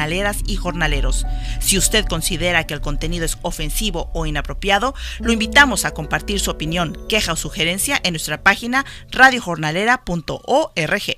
jornaleras y jornaleros. Si usted considera que el contenido es ofensivo o inapropiado, lo invitamos a compartir su opinión, queja o sugerencia en nuestra página radiojornalera.org.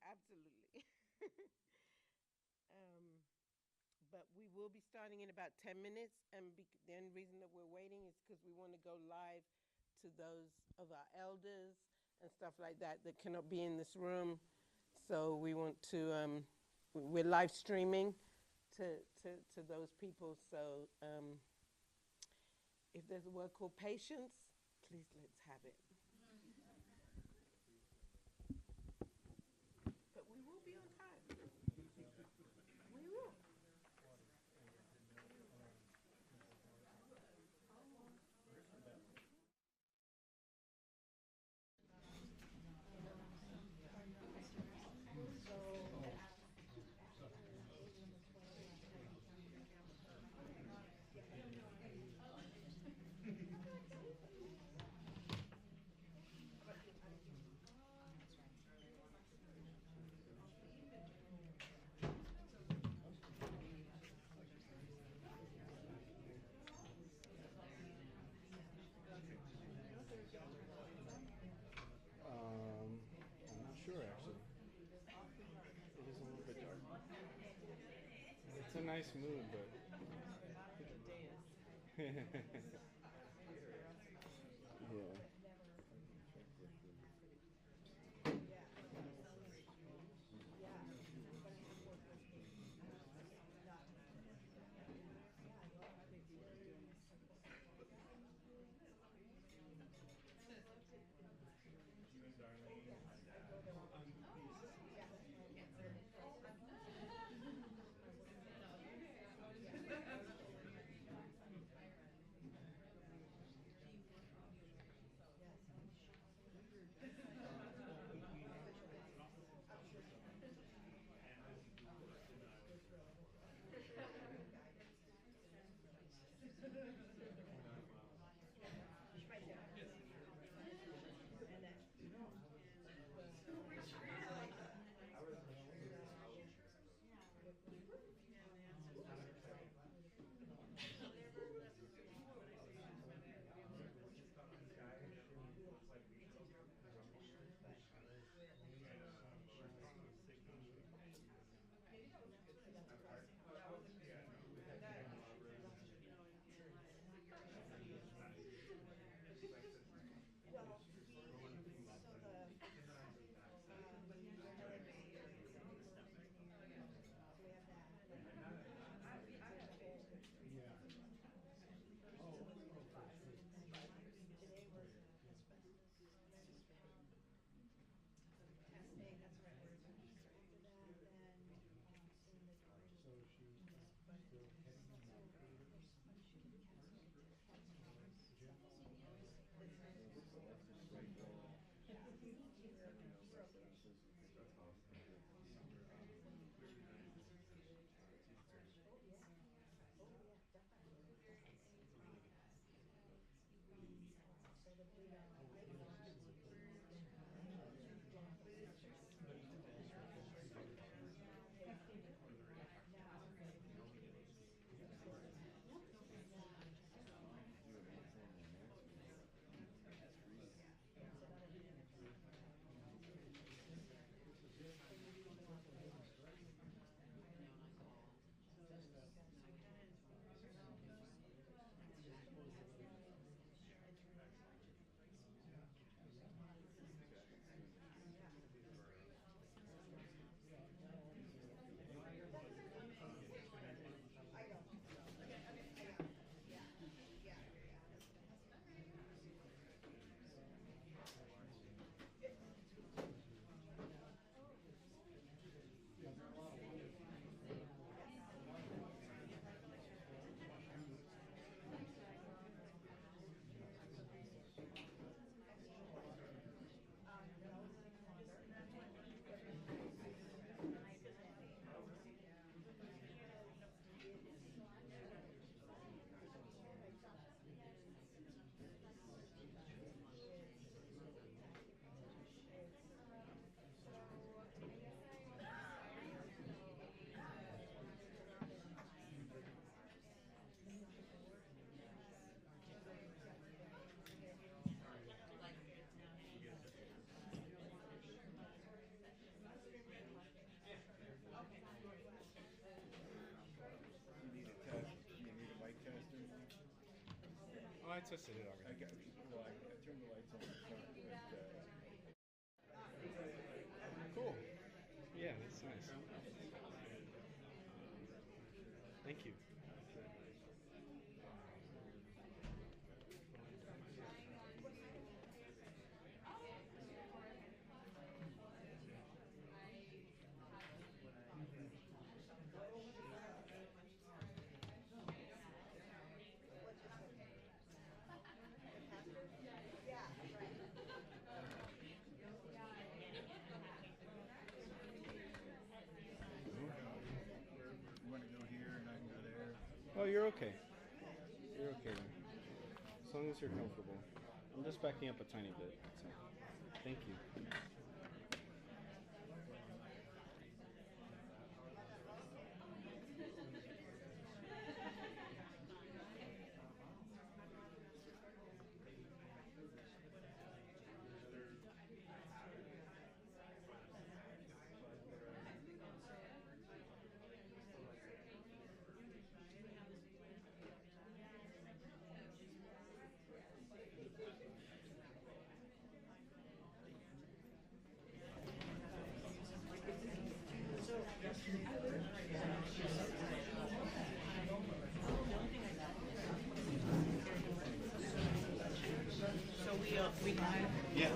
Absolutely. um, but we will be starting in about 10 minutes. And the only reason that we're waiting is because we want to go live to those of our elders and stuff like that that cannot be in this room. So we want to, we're live streaming to those people. So if there's a word called patience, please let's have it. But we will be on time. We will. I'm not sure actually. It is a little bit dark. It's a nice mood, but yeah. I tested it already. I turned the lights on in front. Cool. Yeah, that's nice. Thank you. You want to go here and I can go there. Oh, you're okay. You're okay then. As long as you're comfortable. I'm just backing up a tiny bit. So, thank you. Yeah.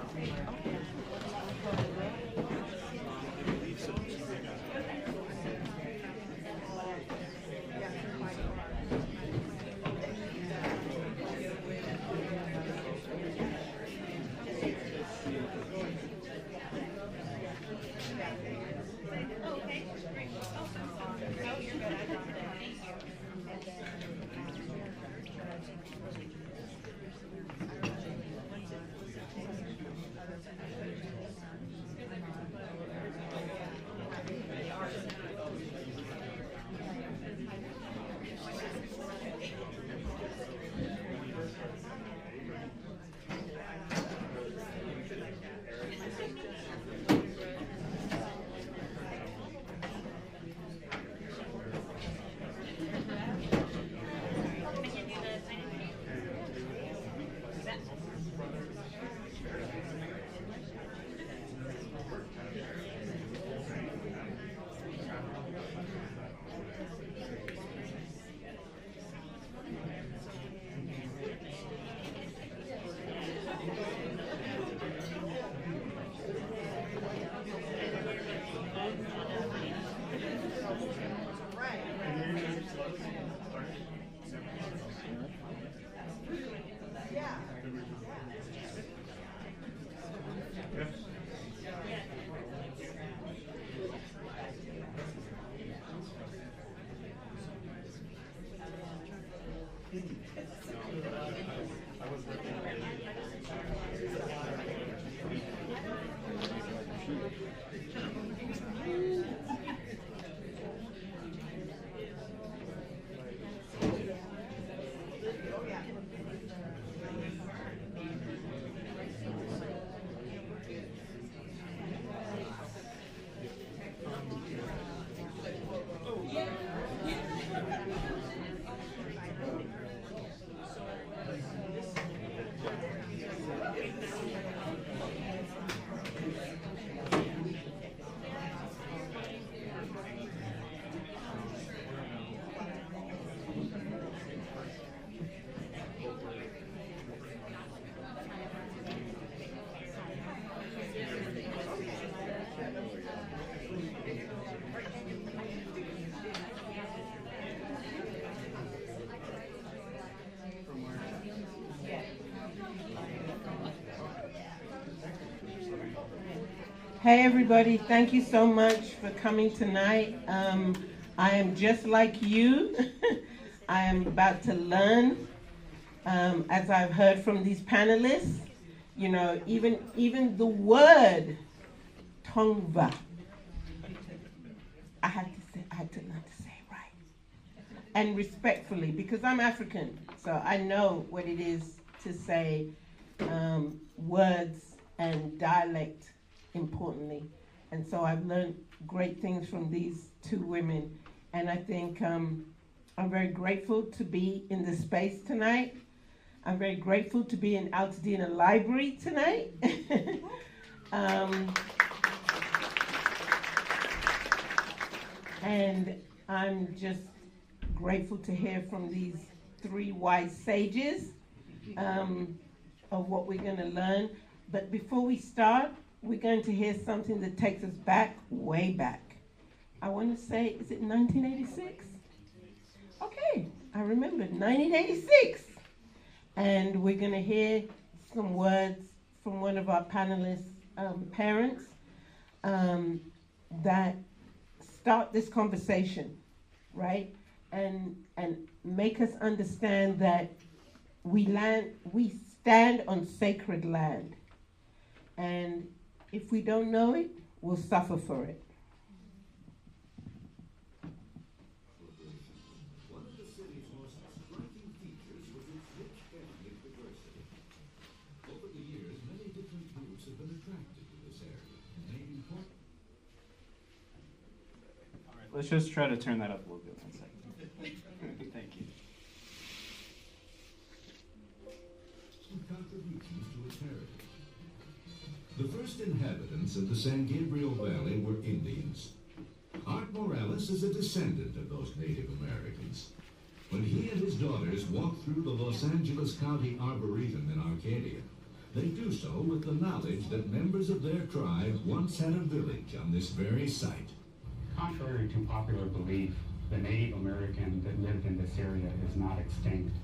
Hey everybody, thank you so much for coming tonight. I am just like you. I am about to learn, as I've heard from these panelists. You know, even the word tongva, I had to learn to say it right and respectfully, because I'm African, so I know what it is to say words and dialect importantly. And so I've learned great things from these two women, and I think I'm very grateful to be in this space tonight. I'm very grateful to be in Altadena Library tonight. And I'm just grateful to hear from these three wise sages of what we're going to learn. But before we start, we're going to hear something that takes us back, way back. I want to say, is it 1986? Okay, I remember 1986. And we're going to hear some words from one of our panelists' parents that start this conversation, right? And make us understand that we stand on sacred land. And if we don't know it, we'll suffer for it. One of the city's most striking features was its rich ethnic diversity. Over the years, many different groups have been attracted to this area and made important. All right, let's just try to turn that up a little bit. 1 second. Thank you. Contributions to its heritage. The first inhabitants of the San Gabriel Valley were Indians. Art Morales is a descendant of those Native Americans. When he and his daughters walk through the Los Angeles County Arboretum in Arcadia, they do so with the knowledge that members of their tribe once had a village on this very site. Contrary to popular belief, the Native American that lived in this area is not extinct.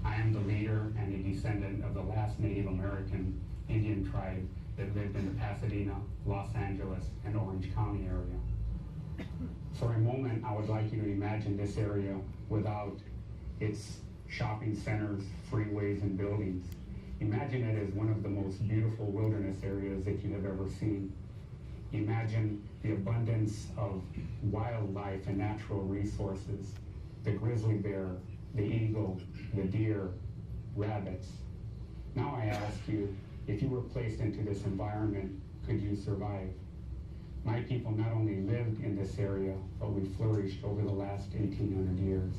I am the leader and a descendant of the last Native American Indian tribe that lived in the Pasadena, Los Angeles, and Orange County area. For a moment, I would like you to imagine this area without its shopping centers, freeways, and buildings. Imagine it as one of the most beautiful wilderness areas that you have ever seen. Imagine the abundance of wildlife and natural resources, the grizzly bear, the eagle, the deer, rabbits. Now I ask you, if you were placed into this environment, could you survive? My people not only lived in this area, but we flourished over the last 1,800 years.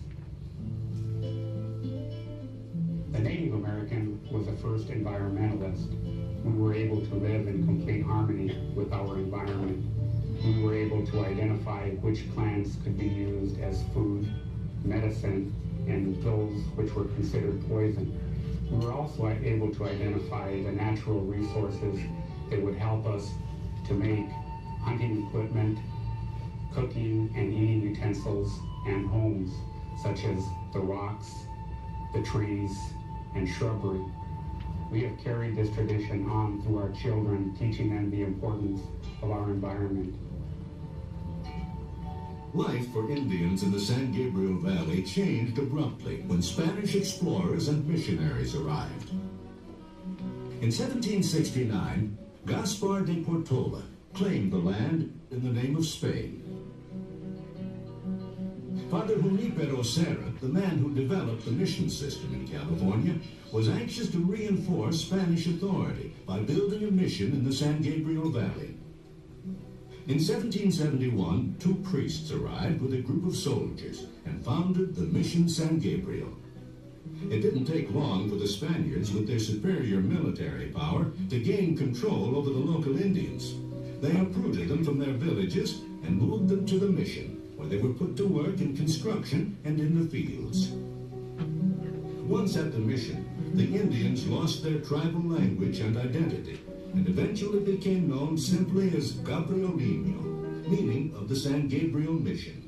The Native American was the first environmentalist. We were able to live in complete harmony with our environment. We were able to identify which plants could be used as food, medicine, and those which were considered poison. We were also able to identify the natural resources that would help us to make hunting equipment, cooking and eating utensils, and homes, such as the rocks, the trees, and shrubbery. We have carried this tradition on through our children, teaching them the importance of our environment. Life for Indians in the San Gabriel Valley changed abruptly when Spanish explorers and missionaries arrived. In 1769, Gaspar de Portola claimed the land in the name of Spain. Father Junipero Serra, the man who developed the mission system in California, was anxious to reinforce Spanish authority by building a mission in the San Gabriel Valley. In 1771, 2 priests arrived with a group of soldiers and founded the Mission San Gabriel. It didn't take long for the Spaniards, with their superior military power, to gain control over the local Indians. They uprooted them from their villages and moved them to the mission, where they were put to work in construction and in the fields. Once at the mission, the Indians lost their tribal language and identity, and eventually became known simply as Gabrielino, meaning of the San Gabriel Mission.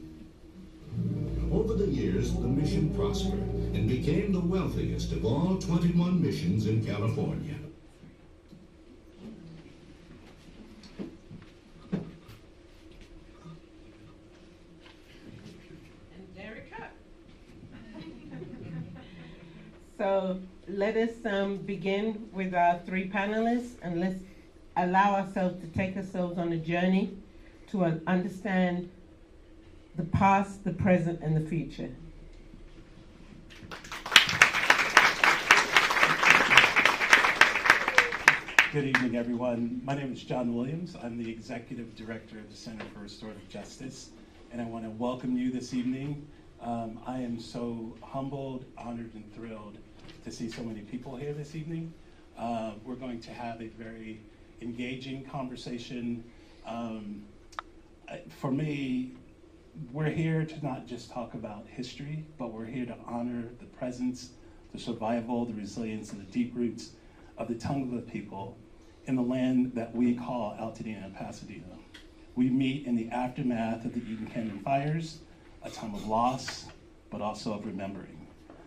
Over the years, the mission prospered and became the wealthiest of all 21 missions in California. And Derek up. So let us begin with our 3 panelists, and let's allow ourselves to take ourselves on a journey to understand the past, the present, and the future. Good evening, everyone. My name is John Williams. I'm the Executive Director of the Center for Restorative Justice, and I want to welcome you this evening. I am so humbled, honored, and thrilled to see so many people here this evening. We're going to have a very engaging conversation. For me, we're here to not just talk about history, but we're here to honor the presence, the survival, the resilience, and the deep roots of the Tongva people in the land that we call Altadena and Pasadena. We meet in the aftermath of the Eden Canyon fires, a time of loss, but also of remembering.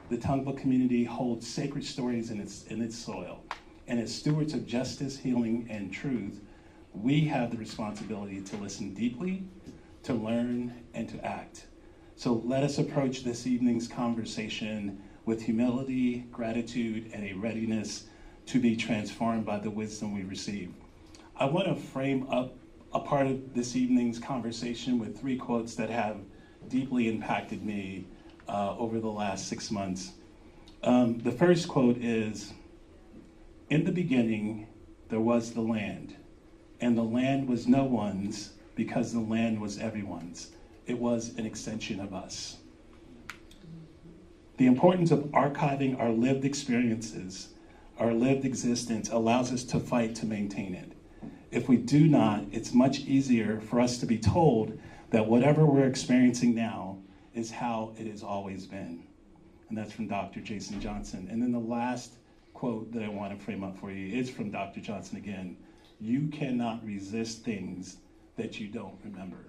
The Tongva community holds sacred stories in its soil, and as stewards of justice, healing, and truth, we have the responsibility to listen deeply, to learn, and to act. So let us approach this evening's conversation with humility, gratitude, and a readiness to be transformed by the wisdom we receive. I want to frame up a part of this evening's conversation with 3 quotes that have deeply impacted me over the last 6 months. The first quote is, "In the beginning, there was the land, and the land was no one's because the land was everyone's. It was an extension of us." The importance of archiving our lived experiences, our lived existence, allows us to fight to maintain it. If we do not, it's much easier for us to be told that whatever we're experiencing now is how it has always been. And that's from Dr. Jason Johnson. And then the last quote that I want to frame up for you is from Dr. Johnson again. "You cannot resist things that you don't remember."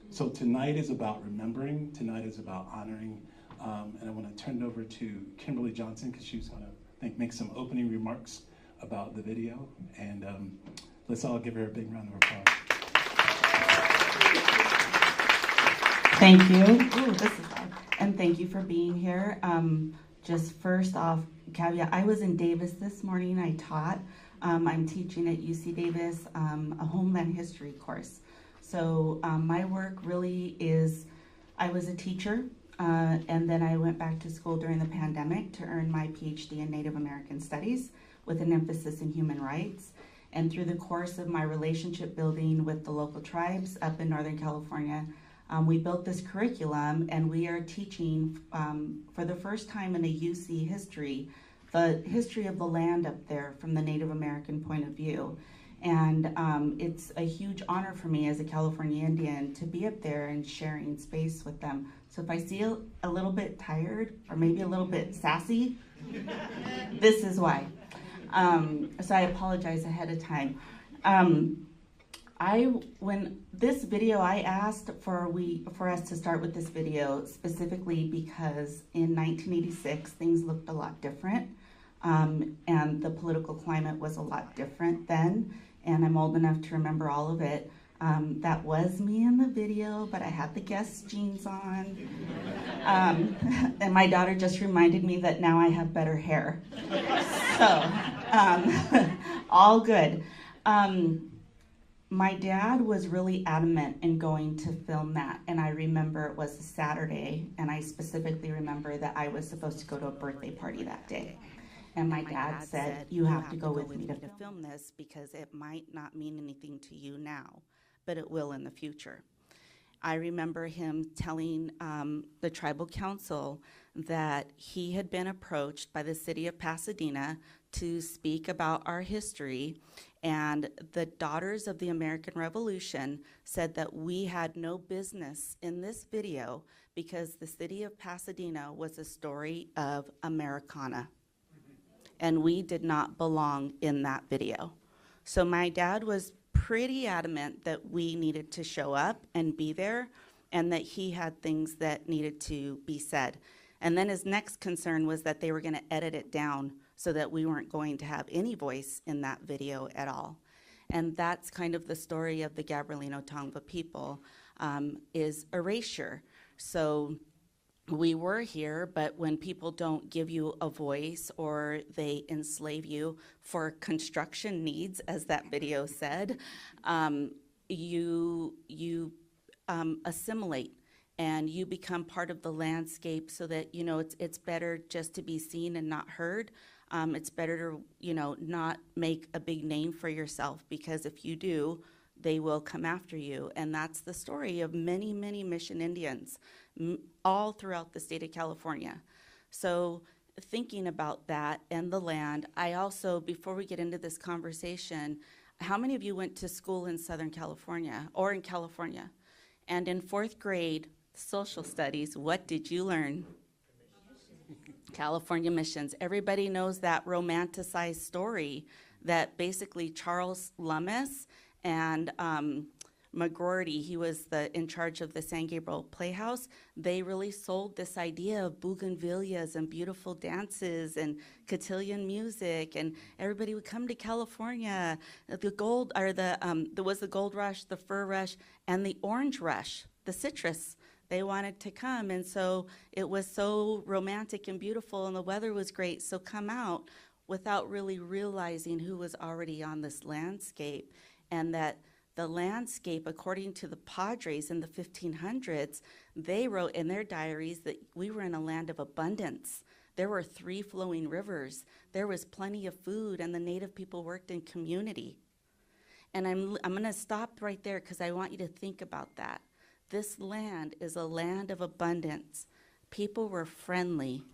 So tonight is about remembering, tonight is about honoring, and I want to turn it over to Kimberly Johnson because she's going to make some opening remarks about the video, and let's all give her a big round of applause. Thank you. Ooh, this is hard. And thank you for being here. Just first off, caveat, I was in Davis this morning. I taught. I'm teaching at UC Davis a homeland history course. So my work really is, I was a teacher, and then I went back to school during the pandemic to earn my PhD in Native American Studies with an emphasis in human rights. And through the course of my relationship building with the local tribes up in Northern California, we built this curriculum, and we are teaching for the first time in a UC history, the history of the land up there from the Native American point of view. And it's a huge honor for me as a California Indian to be up there and sharing space with them. So if I see a little bit tired or maybe a little bit sassy, this is why. So I apologize ahead of time. When this video, I asked for us to start with this video specifically because in 1986 things looked a lot different, and the political climate was a lot different then. And I'm old enough to remember all of it. That was me in the video, but I had the Guess jeans on. And my daughter just reminded me that now I have better hair. So, all good. My dad was really adamant in going to film that, and I remember it was a Saturday, and I specifically remember that I was supposed to go to a birthday party that day. And my dad said, "You have to go with me to film this because it might not mean anything to you now, but it will in the future." I remember him telling the tribal council that he had been approached by the city of Pasadena to speak about our history, and the Daughters of the American Revolution said that we had no business in this video because the city of Pasadena was a story of Americana, and we did not belong in that video. So my dad was pretty adamant that we needed to show up and be there, and that he had things that needed to be said. And then his next concern was that they were going to edit it down so that we weren't going to have any voice in that video at all. And that's kind of the story of the Gabrielino Tongva people, is erasure. So we were here, but when people don't give you a voice or they enslave you for construction needs, as that video said, you assimilate and you become part of the landscape so that, you know, it's better just to be seen and not heard. It's better to, you know, not make a big name for yourself, because if you do, they will come after you. And that's the story of many, many Mission Indians all throughout the state of California. So thinking about that and the land, I also, before we get into this conversation, how many of you went to school in Southern California or in California? And in 4th grade, social studies, what did you learn? California missions. Everybody knows that romanticized story that basically Charles Lummis and McGroarty, he was in charge of the San Gabriel Playhouse. They really sold this idea of bougainvilleas and beautiful dances and cotillion music, and everybody would come to California. The gold, or there was the gold rush, the fur rush, and the orange rush, the citrus. They wanted to come, and so it was so romantic and beautiful, and the weather was great. So come out without really realizing who was already on this landscape, and that the landscape, according to the Padres in the 1500s, they wrote in their diaries that we were in a land of abundance. There were 3 flowing rivers. There was plenty of food, and the native people worked in community. And I'm going to stop right there because I want you to think about that. This land is a land of abundance. People were friendly,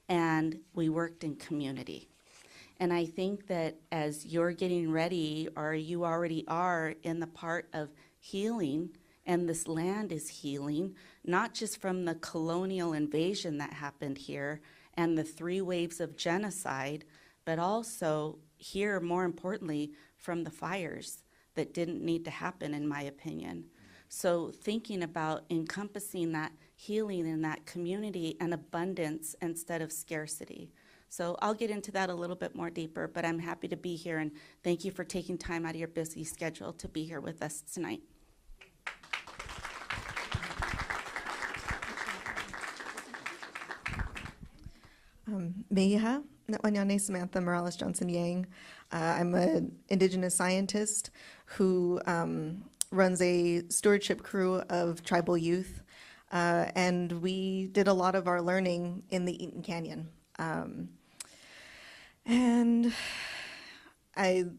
and we worked in community. And I think that as you're getting ready, or you already are in the part of healing, and this land is healing, not just from the colonial invasion that happened here and the 3 waves of genocide, but also here, more importantly, from the fires that didn't need to happen, in my opinion. So thinking about encompassing that healing in that community and abundance instead of scarcity. So I'll get into that a little bit more deeper, but I'm happy to be here, and thank you for taking time out of your busy schedule to be here with us tonight. Meha, Nwanyane Samantha Morales Johnson Yang. I'm an Indigenous scientist who runs a stewardship crew of tribal youth, and we did a lot of our learning in the Eaton Canyon. And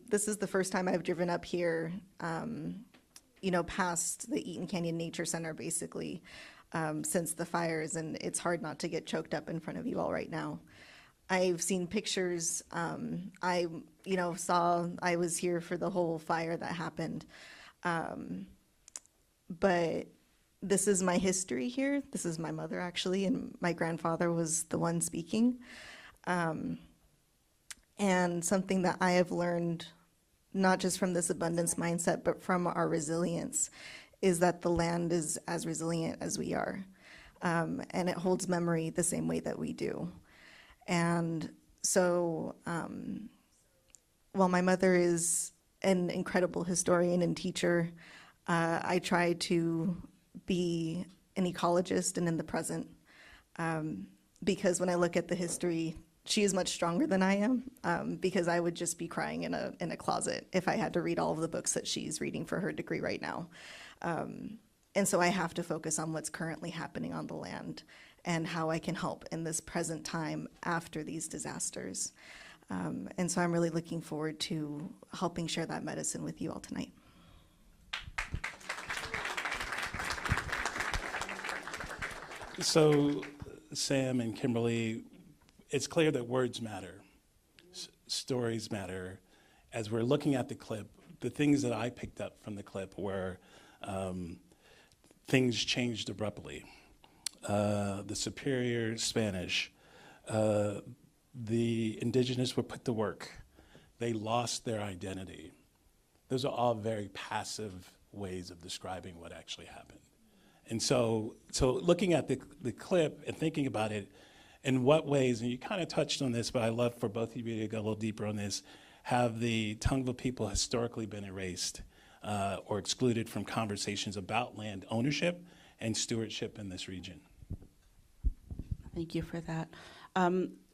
this is the first time I've driven up here, past the Eaton Canyon Nature Center, basically, since the fires, and it's hard not to get choked up in front of you all right now. I've seen pictures. I was here for the whole fire that happened. But this is my history here. This is my mother, actually, and my grandfather was the one speaking. And something that I have learned, not just from this abundance mindset, but from our resilience, is that the land is as resilient as we are. And it holds memory the same way that we do. And so while my mother is an incredible historian and teacher, I try to be an ecologist and in the present, because when I look at the history, she is much stronger than I am, because I would just be crying in a closet if I had to read all of the books that she's reading for her degree right now. And so I have to focus on what's currently happening on the land and how I can help in this present time after these disasters. And so I'm really looking forward to helping share that medicine with you all tonight. So, Sam and Kimberly, it's clear that words matter, stories matter. As we're looking at the clip, the things that I picked up from the clip were things changed abruptly. The superior Spanish, the indigenous were put to work. They lost their identity. Those are all very passive ways of describing what actually happened. And so looking at the clip and thinking about it, in what ways, and you kind of touched on this, but I'd love for both of you to go a little deeper on this, have the Tongva people historically been erased or excluded from conversations about land ownership and stewardship in this region? Thank you for that.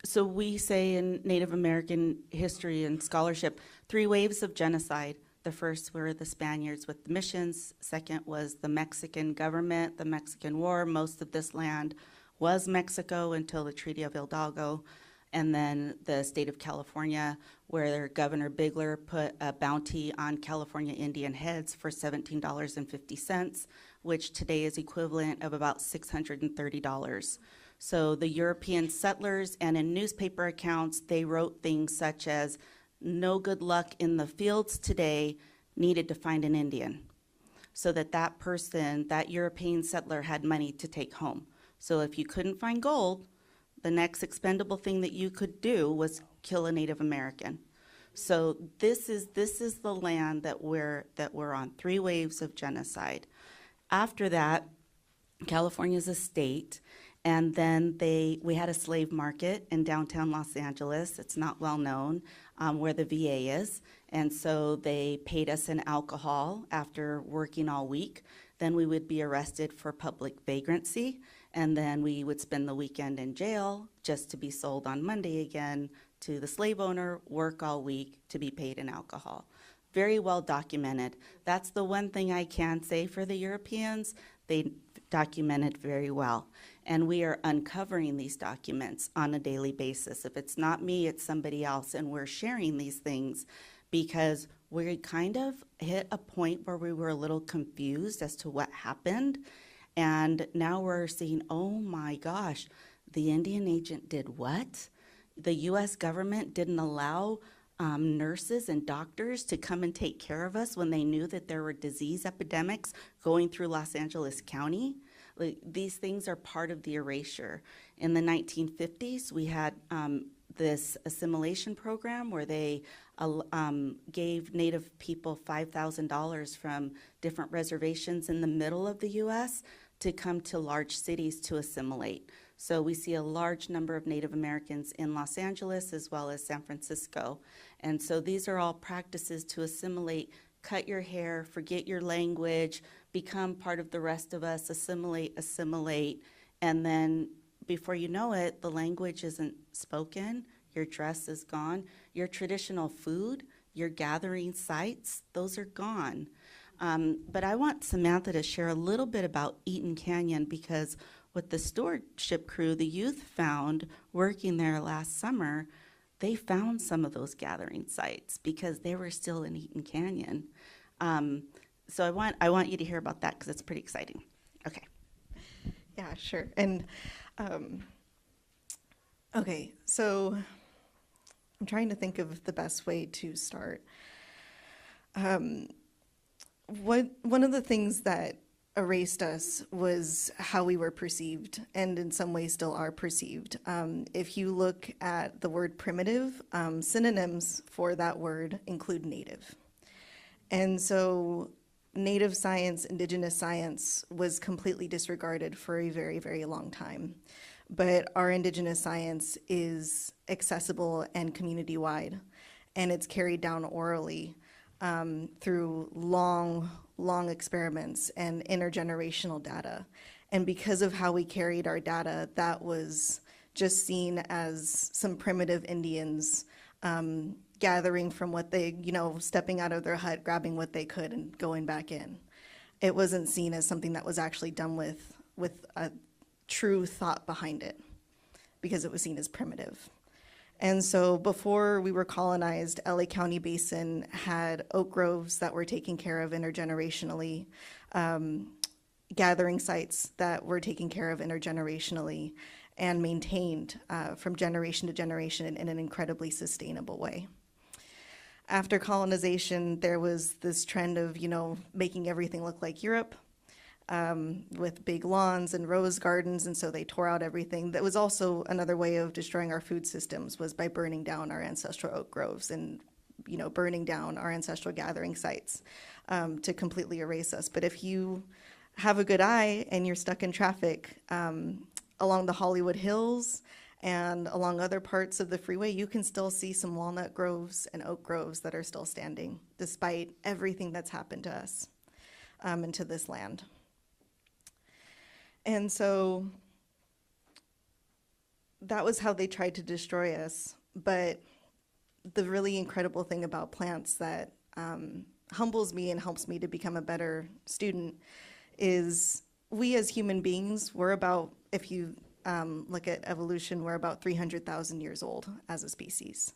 So we say in Native American history and scholarship, 3 waves of genocide. The first were the Spaniards with the missions. Second was the Mexican government, the Mexican War. Most of this land was Mexico until the Treaty of Hidalgo. And then the state of California, where Governor Bigler put a bounty on California Indian heads for $17.50, which today is equivalent of about $630. So the European settlers, and in newspaper accounts, they wrote things such as, "No good luck in the fields today, needed to find an Indian." So that person, that European settler, had money to take home. So if you couldn't find gold, the next expendable thing that you could do was kill a Native American. So this is the land that we're on, 3 waves of genocide. After that, California is a state, and then we had a slave market in downtown Los Angeles. It's not well known where the VA is, and so they paid us in alcohol after working all week. Then we would be arrested for public vagrancy, and then we would spend the weekend in jail just to be sold on Monday again to the slave owner, work all week to be paid in alcohol. Very well documented. That's the one thing I can say for the Europeans. They documented very well. And we are uncovering these documents on a daily basis. If it's not me, it's somebody else, and we're sharing these things because we kind of hit a point where we were a little confused as to what happened. And now we're seeing, oh my gosh, the Indian agent did what? The US government didn't allow nurses and doctors to come and take care of us when they knew that there were disease epidemics going through Los Angeles County. These things are part of the erasure. In the 1950s, we had this assimilation program where they gave Native people $5,000 from different reservations in the middle of the US to come to large cities to assimilate. So we see a large number of Native Americans in Los Angeles as well as San Francisco. And so these are all practices to assimilate, cut your hair, forget your language, become part of the rest of us, assimilate, and then before you know it, the language isn't spoken, your dress is gone, your traditional food, your gathering sites, those are gone. But I want Samantha to share a little bit about Eaton Canyon because what the stewardship crew, the youth found working there last summer, they found some of those gathering sites because they were still in Eaton Canyon. So I want you to hear about that because it's pretty exciting. Okay. Yeah, sure. And okay, so I'm trying to think of the best way to start. One of the things that erased us was how we were perceived, and in some ways still are perceived. If you look at the word primitive, synonyms for that word include native. And so native science, indigenous science was completely disregarded for a very, very long time. But our indigenous science is accessible and community-wide, and it's carried down orally through long experiments and intergenerational data. And because of how we carried our data, that was just seen as some primitive Indians gathering from what they, stepping out of their hut, grabbing what they could and going back in. It wasn't seen as something that was actually done with a true thought behind it because it was seen as primitive. And so before we were colonized, LA County Basin had oak groves that were taken care of intergenerationally, gathering sites that were taken care of intergenerationally and maintained from generation to generation in an incredibly sustainable way. After colonization, there was this trend of, making everything look like Europe, with big lawns and rose gardens, and so they tore out everything. That was also another way of destroying our food systems, was by burning down our ancestral oak groves and burning down our ancestral gathering sites to completely erase us. But if you have a good eye and you're stuck in traffic along the Hollywood Hills and along other parts of the freeway, you can still see some walnut groves and oak groves that are still standing despite everything that's happened to us and to this land. And so that was how they tried to destroy us. But the really incredible thing about plants that humbles me and helps me to become a better student is we as human beings, we're about, if you look at evolution, we're about 300,000 years old as a species.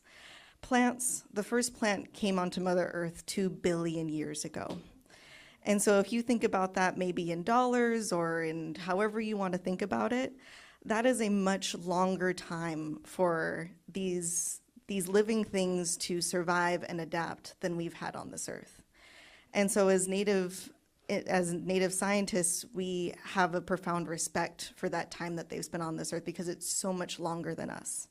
Plants, the first plant came onto Mother Earth 2 billion years ago. And so if you think about that maybe in dollars or in however you want to think about it, that is a much longer time for these living things to survive and adapt than we've had on this earth. And so as native scientists, we have a profound respect for that time that they've spent on this earth because it's so much longer than us.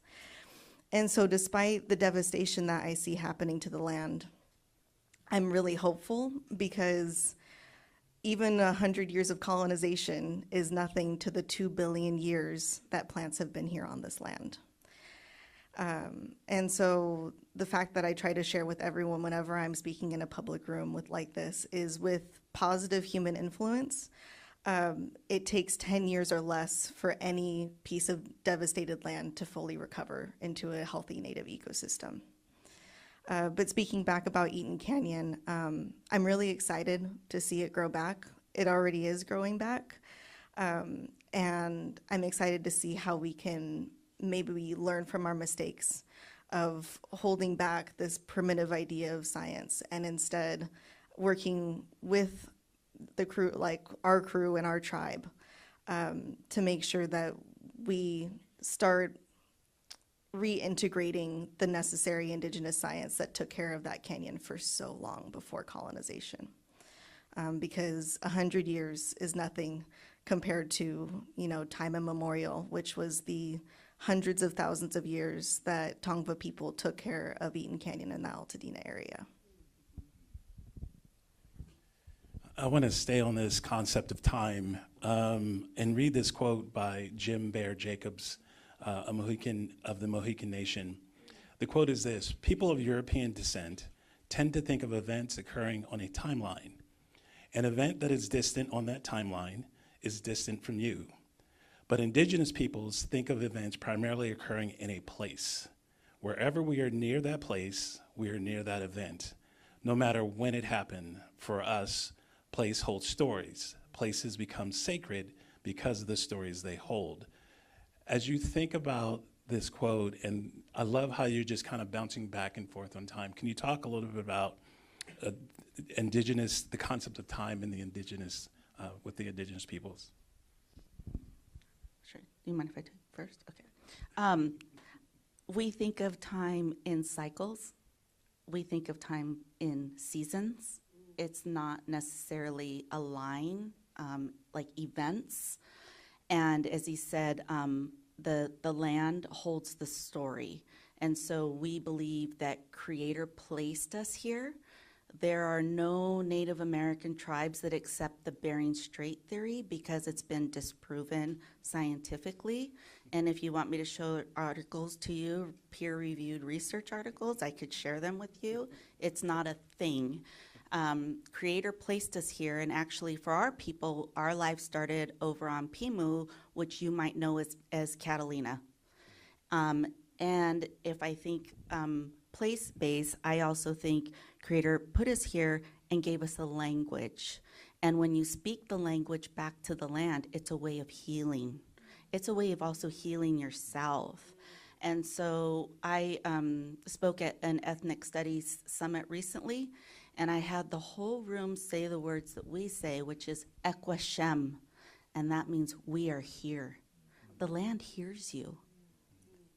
And so despite the devastation that I see happening to the land, I'm really hopeful because even 100 years of colonization is nothing to the 2 billion years that plants have been here on this land. And so the fact that I try to share with everyone whenever I'm speaking in a public room like this is with positive human influence. It takes 10 years or less for any piece of devastated land to fully recover into a healthy native ecosystem. But speaking back about Eaton Canyon, I'm really excited to see it grow back. It already is growing back. And I'm excited to see how we can maybe learn from our mistakes of holding back this primitive idea of science and instead working with the crew, like our crew and our tribe, to make sure that we start reintegrating the necessary indigenous science that took care of that canyon for so long before colonization. Because 100 years is nothing compared to, time immemorial, which was the hundreds of thousands of years that Tongva people took care of Eaton Canyon in the Altadena area. I want to stay on this concept of time and read this quote by Jim Bear Jacobs, a Mohican of the Mohican Nation. The quote is this: "People of European descent tend to think of events occurring on a timeline. An event that is distant on that timeline is distant from you. But indigenous peoples think of events primarily occurring in a place. Wherever we are near that place, we are near that event. No matter when it happened, for us, place holds stories. Places become sacred because of the stories they hold." As you think about this quote, and I love how you're just kind of bouncing back and forth on time, can you talk a little bit about the concept of time in the indigenous, with the indigenous peoples? Sure. Do you mind if I take first? Okay. We think of time in cycles. We think of time in seasons. It's not necessarily a line, like events. And as he said, the land holds the story. And so we believe that Creator placed us here. There are no Native American tribes that accept the Bering Strait theory because it's been disproven scientifically. And if you want me to show articles to you, peer-reviewed research articles, I could share them with you. It's not a thing. Creator placed us here, and actually for our people, our life started over on Pimu, which you might know as Catalina. And if I think place-based, I also think Creator put us here and gave us a language. And when you speak the language back to the land, it's a way of healing. It's a way of also healing yourself. And so I spoke at an ethnic studies summit recently, and I had the whole room say the words that we say, which is Ekwashem, and that means we are here. The land hears you.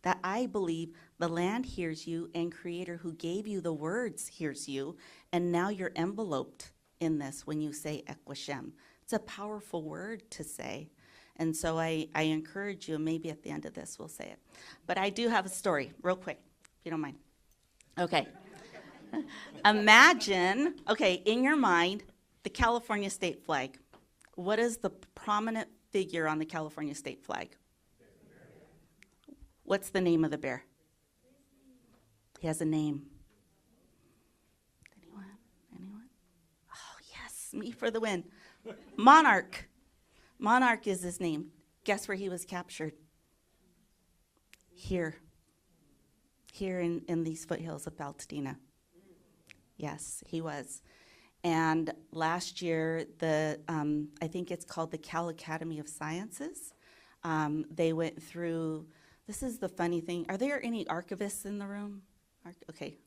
That I believe the land hears you, and Creator who gave you the words hears you, and now you're enveloped in this when you say Ekwashem. It's a powerful word to say. And so I encourage you, maybe at the end of this we'll say it. But I do have a story, real quick, if you don't mind. Okay. Imagine, in your mind, the California state flag. What is the prominent figure on the California state flag? What's the name of the bear? He has a name. Anyone? Oh, yes, me for the win. Monarch. Monarch is his name. Guess where he was captured? Here in these foothills of Altadena. Yes, he was. And last year, I think it's called the Cal Academy of Sciences. They went through, this is the funny thing. Are there any archivists in the room?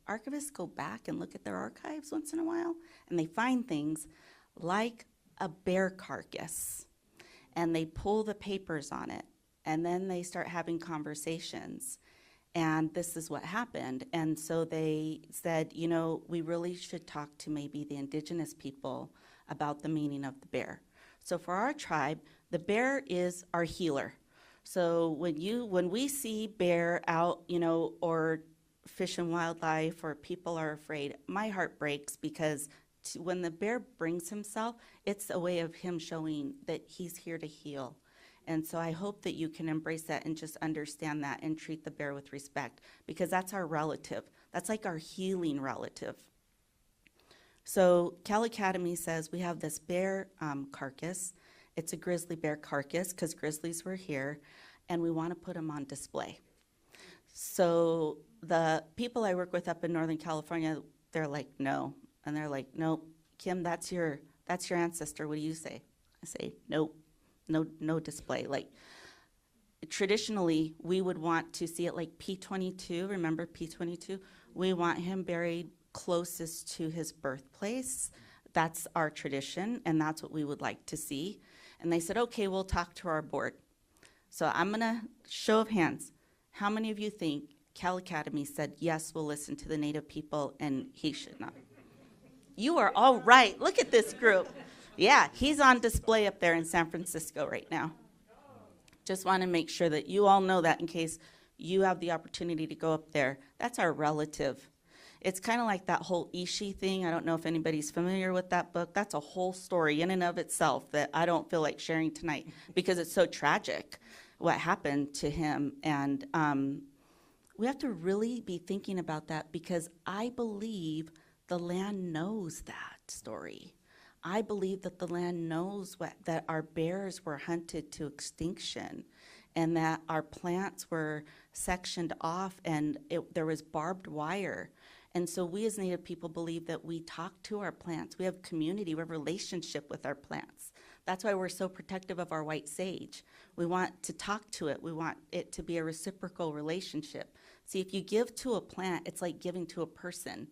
Archivists go back and look at their archives once in a while, and they find things like a bear carcass, and they pull the papers on it. And then they start having conversations. And this is what happened. And so they said, you know, we really should talk to maybe the indigenous people about the meaning of the bear. So for our tribe, the bear is our healer. So when we see bear out, you know, or fish and wildlife, or people are afraid, my heart breaks, because when the bear brings himself, it's a way of him showing that he's here to heal. And so I hope that you can embrace that and just understand that and treat the bear with respect, because that's our relative. That's like our healing relative. So Cal Academy says we have this bear carcass. It's a grizzly bear carcass because grizzlies were here, and we want to put them on display. So the people I work with up in Northern California, they're like, no. And they're like, nope, Kim, that's your ancestor. What do you say? I say, nope. No display. Like, traditionally, we would want to see it like P22. Remember P22? We want him buried closest to his birthplace. That's our tradition, and that's what we would like to see. And they said, okay, we'll talk to our board. So I'm going to, show of hands, how many of you think Cal Academy said, yes, we'll listen to the Native people, and he should not? You are all right. Look at this group. Yeah, he's on display up there in San Francisco right now. Just want to make sure that you all know that in case you have the opportunity to go up there. That's our relative. It's kind of like that whole Ishi thing. I don't know if anybody's familiar with that book. That's a whole story in and of itself that I don't feel like sharing tonight because it's so tragic what happened to him. And we have to really be thinking about that, because I believe the land knows that story. I believe that the land knows that our bears were hunted to extinction, and that our plants were sectioned off, and there was barbed wire. And so we as Native people believe that we talk to our plants. We have community, we have relationship with our plants. That's why we're so protective of our white sage. We want to talk to it. We want it to be a reciprocal relationship. See, if you give to a plant, it's like giving to a person.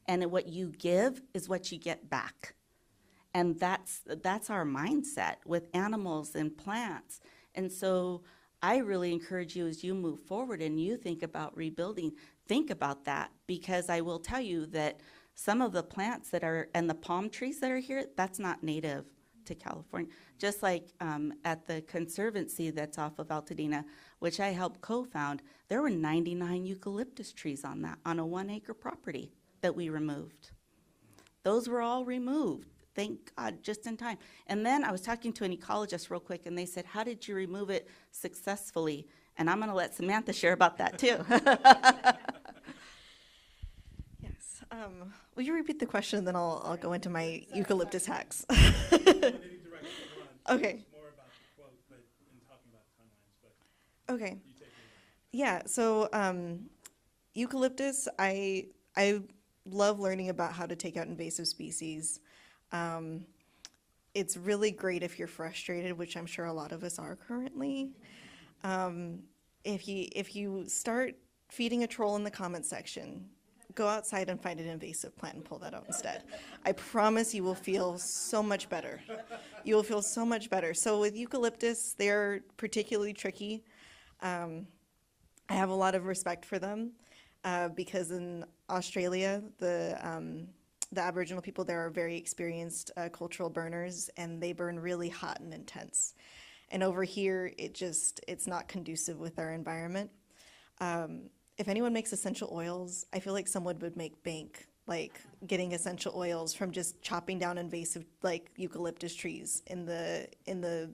And what you give is what you get back. And that's our mindset with animals and plants. And so I really encourage you, as you move forward and you think about rebuilding, think about that, because I will tell you that some of the plants that are, and the palm trees that are here, that's not native to California. Just like at the Conservancy that's off of Altadena, which I helped co-found, there were 99 eucalyptus trees on that, on a 1-acre property that we removed. Those were all removed. Thank God, just in time. And then I was talking to an ecologist real quick, and they said, how did you remove it successfully? And I'm going to let Samantha share about that, too. Yes. Will you repeat the question, then I'll go into my eucalyptus hacks. Okay. Okay. Yeah, so eucalyptus, I love learning about how to take out invasive species. It's really great if you're frustrated, which I'm sure a lot of us are currently. If you start feeding a troll in the comment section, go outside and find an invasive plant and pull that out instead. I promise you will feel so much better. You will feel so much better. So with eucalyptus, they're particularly tricky. I have a lot of respect for them because in Australia, the Aboriginal people there are very experienced cultural burners, and they burn really hot and intense. And over here, it's not conducive with our environment. If anyone makes essential oils, I feel like someone would make bank, like getting essential oils from just chopping down invasive, like eucalyptus trees in the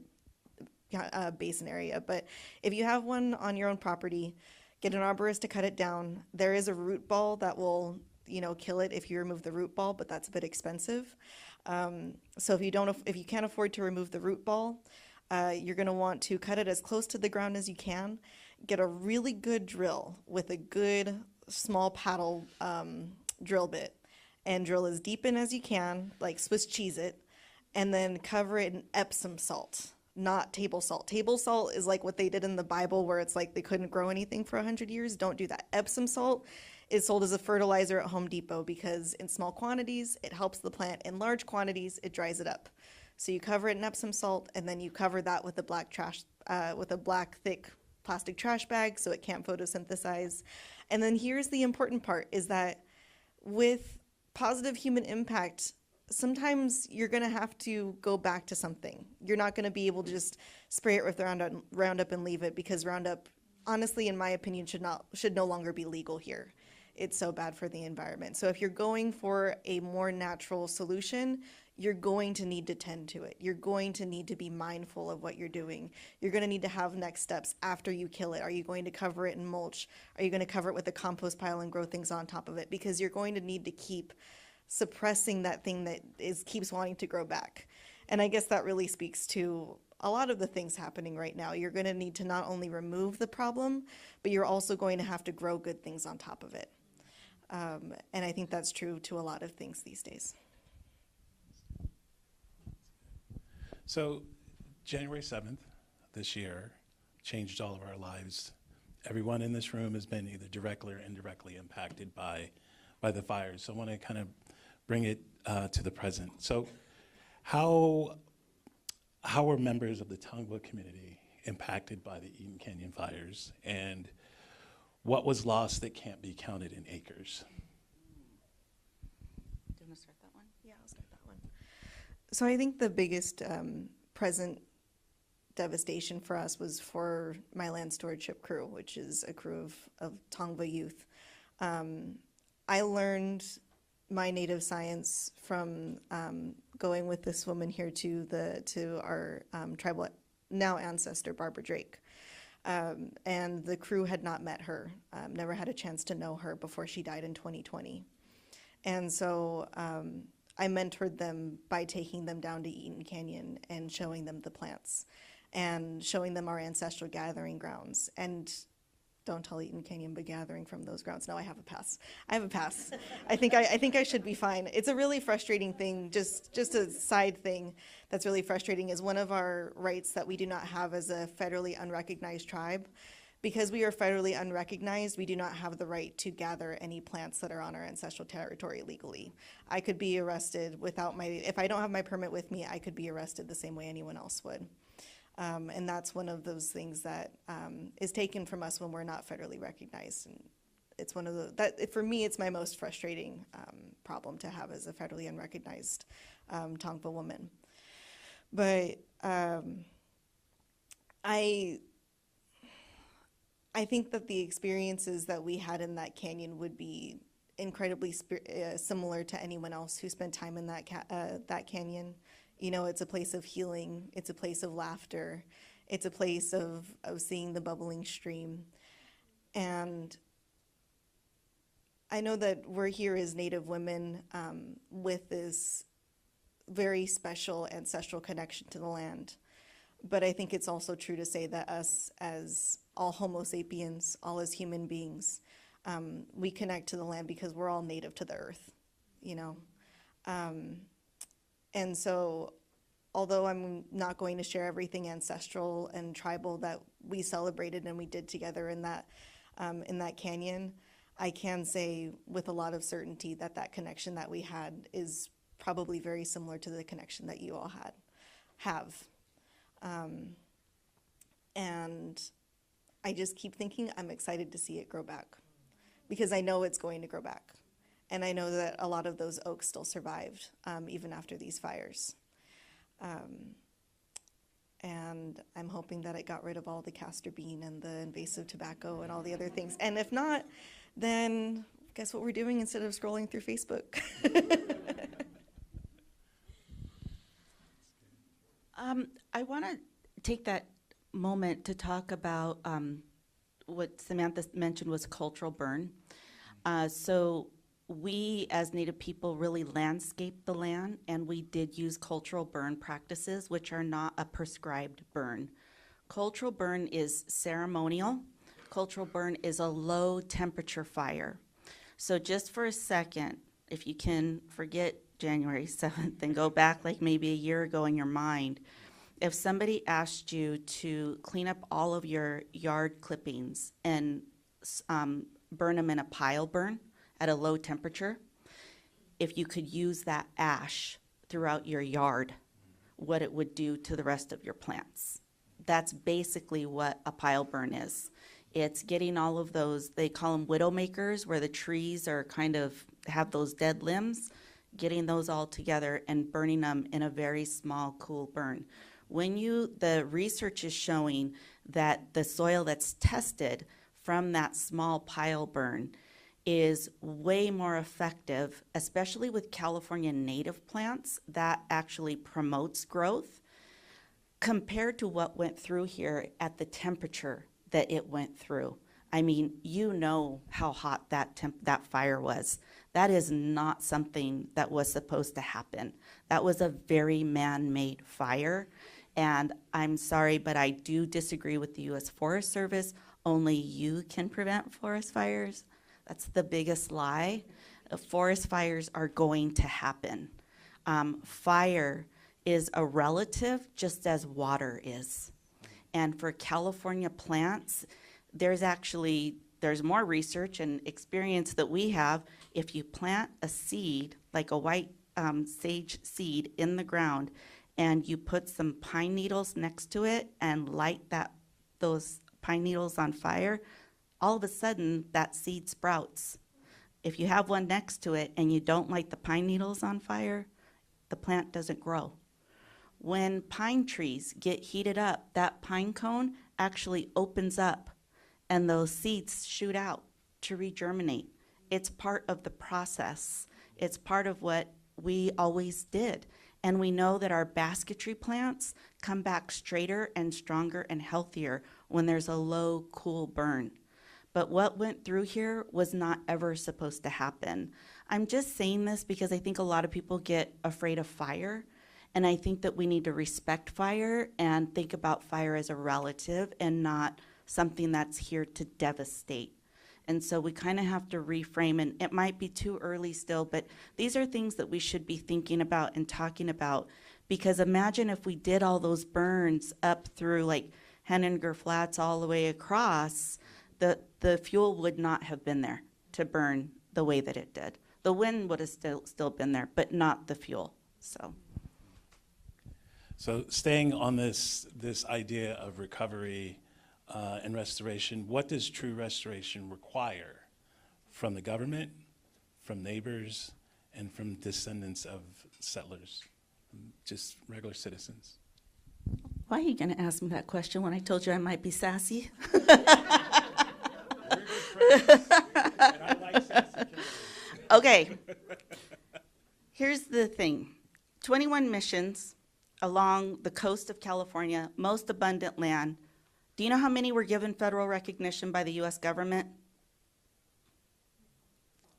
basin area. But if you have one on your own property, get an arborist to cut it down. There is a root ball that will, kill it if you remove the root ball, but that's a bit expensive. So if you can't afford to remove the root ball, you're going to want to cut it as close to the ground as you can. Get a really good drill with a good small paddle drill bit, and drill as deep in as you can, like Swiss cheese it, and then cover it in Epsom salt, not table salt. Table salt is like what they did in the Bible, where it's like they couldn't grow anything for 100 years. Don't do that. Epsom salt is sold as a fertilizer at Home Depot because in small quantities, it helps the plant. In large quantities, it dries it up. So you cover it in Epsom salt, and then you cover that with a black trash with a black thick plastic trash bag so it can't photosynthesize. And then here's the important part, is that with positive human impact, sometimes you're going to have to go back to something. You're not going to be able to just spray it with Roundup and leave it, because Roundup, honestly, in my opinion, should no longer be legal here. It's so bad for the environment. So if you're going for a more natural solution, you're going to need to tend to it. You're going to need to be mindful of what you're doing. You're going to need to have next steps after you kill it. Are you going to cover it in mulch? Are you going to cover it with a compost pile and grow things on top of it? Because you're going to need to keep suppressing that thing that keeps wanting to grow back. And I guess that really speaks to a lot of the things happening right now. You're going to need to not only remove the problem, but you're also going to have to grow good things on top of it. And I think that's true to a lot of things these days. So January 7th this year changed all of our lives. Everyone in this room has been either directly or indirectly impacted by the fires. So I want to kind of bring it to the present. So how are members of the Tongva community impacted by the Eden Canyon fires, and what was lost that can't be counted in acres? Do you want to start that one? Yeah, I'll start that one. So I think the biggest present devastation for us was for my land stewardship crew, which is a crew of Tongva youth. I learned my native science from going with this woman here to our tribal now ancestor, Barbara Drake. And the crew had not met her, never had a chance to know her before she died in 2020. And so I mentored them by taking them down to Eden Canyon and showing them the plants and showing them our ancestral gathering grounds. And don't tell Eden Canyon, but gathering from those grounds. No, I have a pass. I think I should be fine. It's a really frustrating thing. Just a side thing that's really frustrating is one of our rights that we do not have as a federally unrecognized tribe. Because we are federally unrecognized, we do not have the right to gather any plants that are on our ancestral territory legally. I could be arrested if I don't have my permit with me, I could be arrested the same way anyone else would. And that's one of those things that is taken from us when we're not federally recognized. And it's one of for me, it's my most frustrating problem to have as a federally unrecognized Tongva woman. But I think that the experiences that we had in that canyon would be incredibly similar to anyone else who spent time in that canyon. You know, it's a place of healing. It's a place of laughter. It's a place of seeing the bubbling stream. And I know that we're here as Native women with this very special ancestral connection to the land. But I think it's also true to say that us as all Homo sapiens, all as human beings, we connect to the land because we're all native to the earth, you know. And so, although I'm not going to share everything ancestral and tribal that we celebrated and we did together in that canyon, I can say with a lot of certainty that that connection that we had is probably very similar to the connection that you all have. And I just keep thinking I'm excited to see it grow back because I know it's going to grow back. And I know that a lot of those oaks still survived, even after these fires. And I'm hoping that it got rid of all the castor bean and the invasive tobacco and all the other things. And if not, then guess what we're doing instead of scrolling through Facebook? I want to take that moment to talk about what Samantha mentioned was cultural burn. So we as Native people really landscaped the land, and we did use cultural burn practices, which are not a prescribed burn. Cultural burn is ceremonial. Cultural burn is a low temperature fire. So just for a second, if you can forget January 7th and go back like maybe a year ago in your mind, if somebody asked you to clean up all of your yard clippings and burn them in a pile burn at a low temperature, if you could use that ash throughout your yard, what it would do to the rest of your plants. that's basically what a pile burn is. It's getting all of those, they call them widow makers, where the trees are kind of have those dead limbs, getting those all together and burning them in a very small, cool burn. The research is showing that the soil that's tested from that small pile burn is way more effective, especially with California native plants. That actually promotes growth compared to what went through here at the temperature that it went through. I mean, you know how hot that fire was. That is not something that was supposed to happen. That was a very man-made fire. And I'm sorry, but I do disagree with the U.S. Forest Service. Only you can prevent forest fires. That's the biggest lie. Forest fires are going to happen. Fire is a relative just as water is. And for California plants, there's more research and experience that we have. If you plant a seed, like a white sage seed in the ground, and you put some pine needles next to it and light those pine needles on fire, all of a sudden that seed sprouts. If you have one next to it and you don't light the pine needles on fire, the plant doesn't grow. When pine trees get heated up, that pine cone actually opens up and those seeds shoot out to regerminate. It's part of the process. It's part of what we always did. And we know that our basketry plants come back straighter and stronger and healthier when there's a low, cool burn. But what went through here was not ever supposed to happen. I'm just saying this because I think a lot of people get afraid of fire. And I think that we need to respect fire and think about fire as a relative and not something that's here to devastate. And so we kind of have to reframe, and it might be too early still, but these are things that we should be thinking about and talking about. Because imagine if we did all those burns up through like Henninger Flats all the way across, the fuel would not have been there to burn the way that it did. The wind would have still been there, but not the fuel. So staying on this idea of recovery and restoration, what does true restoration require from the government, from neighbors, and from descendants of settlers, just regular citizens? Why are you going to ask me that question when I told you I might be sassy? Okay, here's the thing. 21 missions along the coast of California, most abundant land. Do you know how many were given federal recognition by the U.S. government?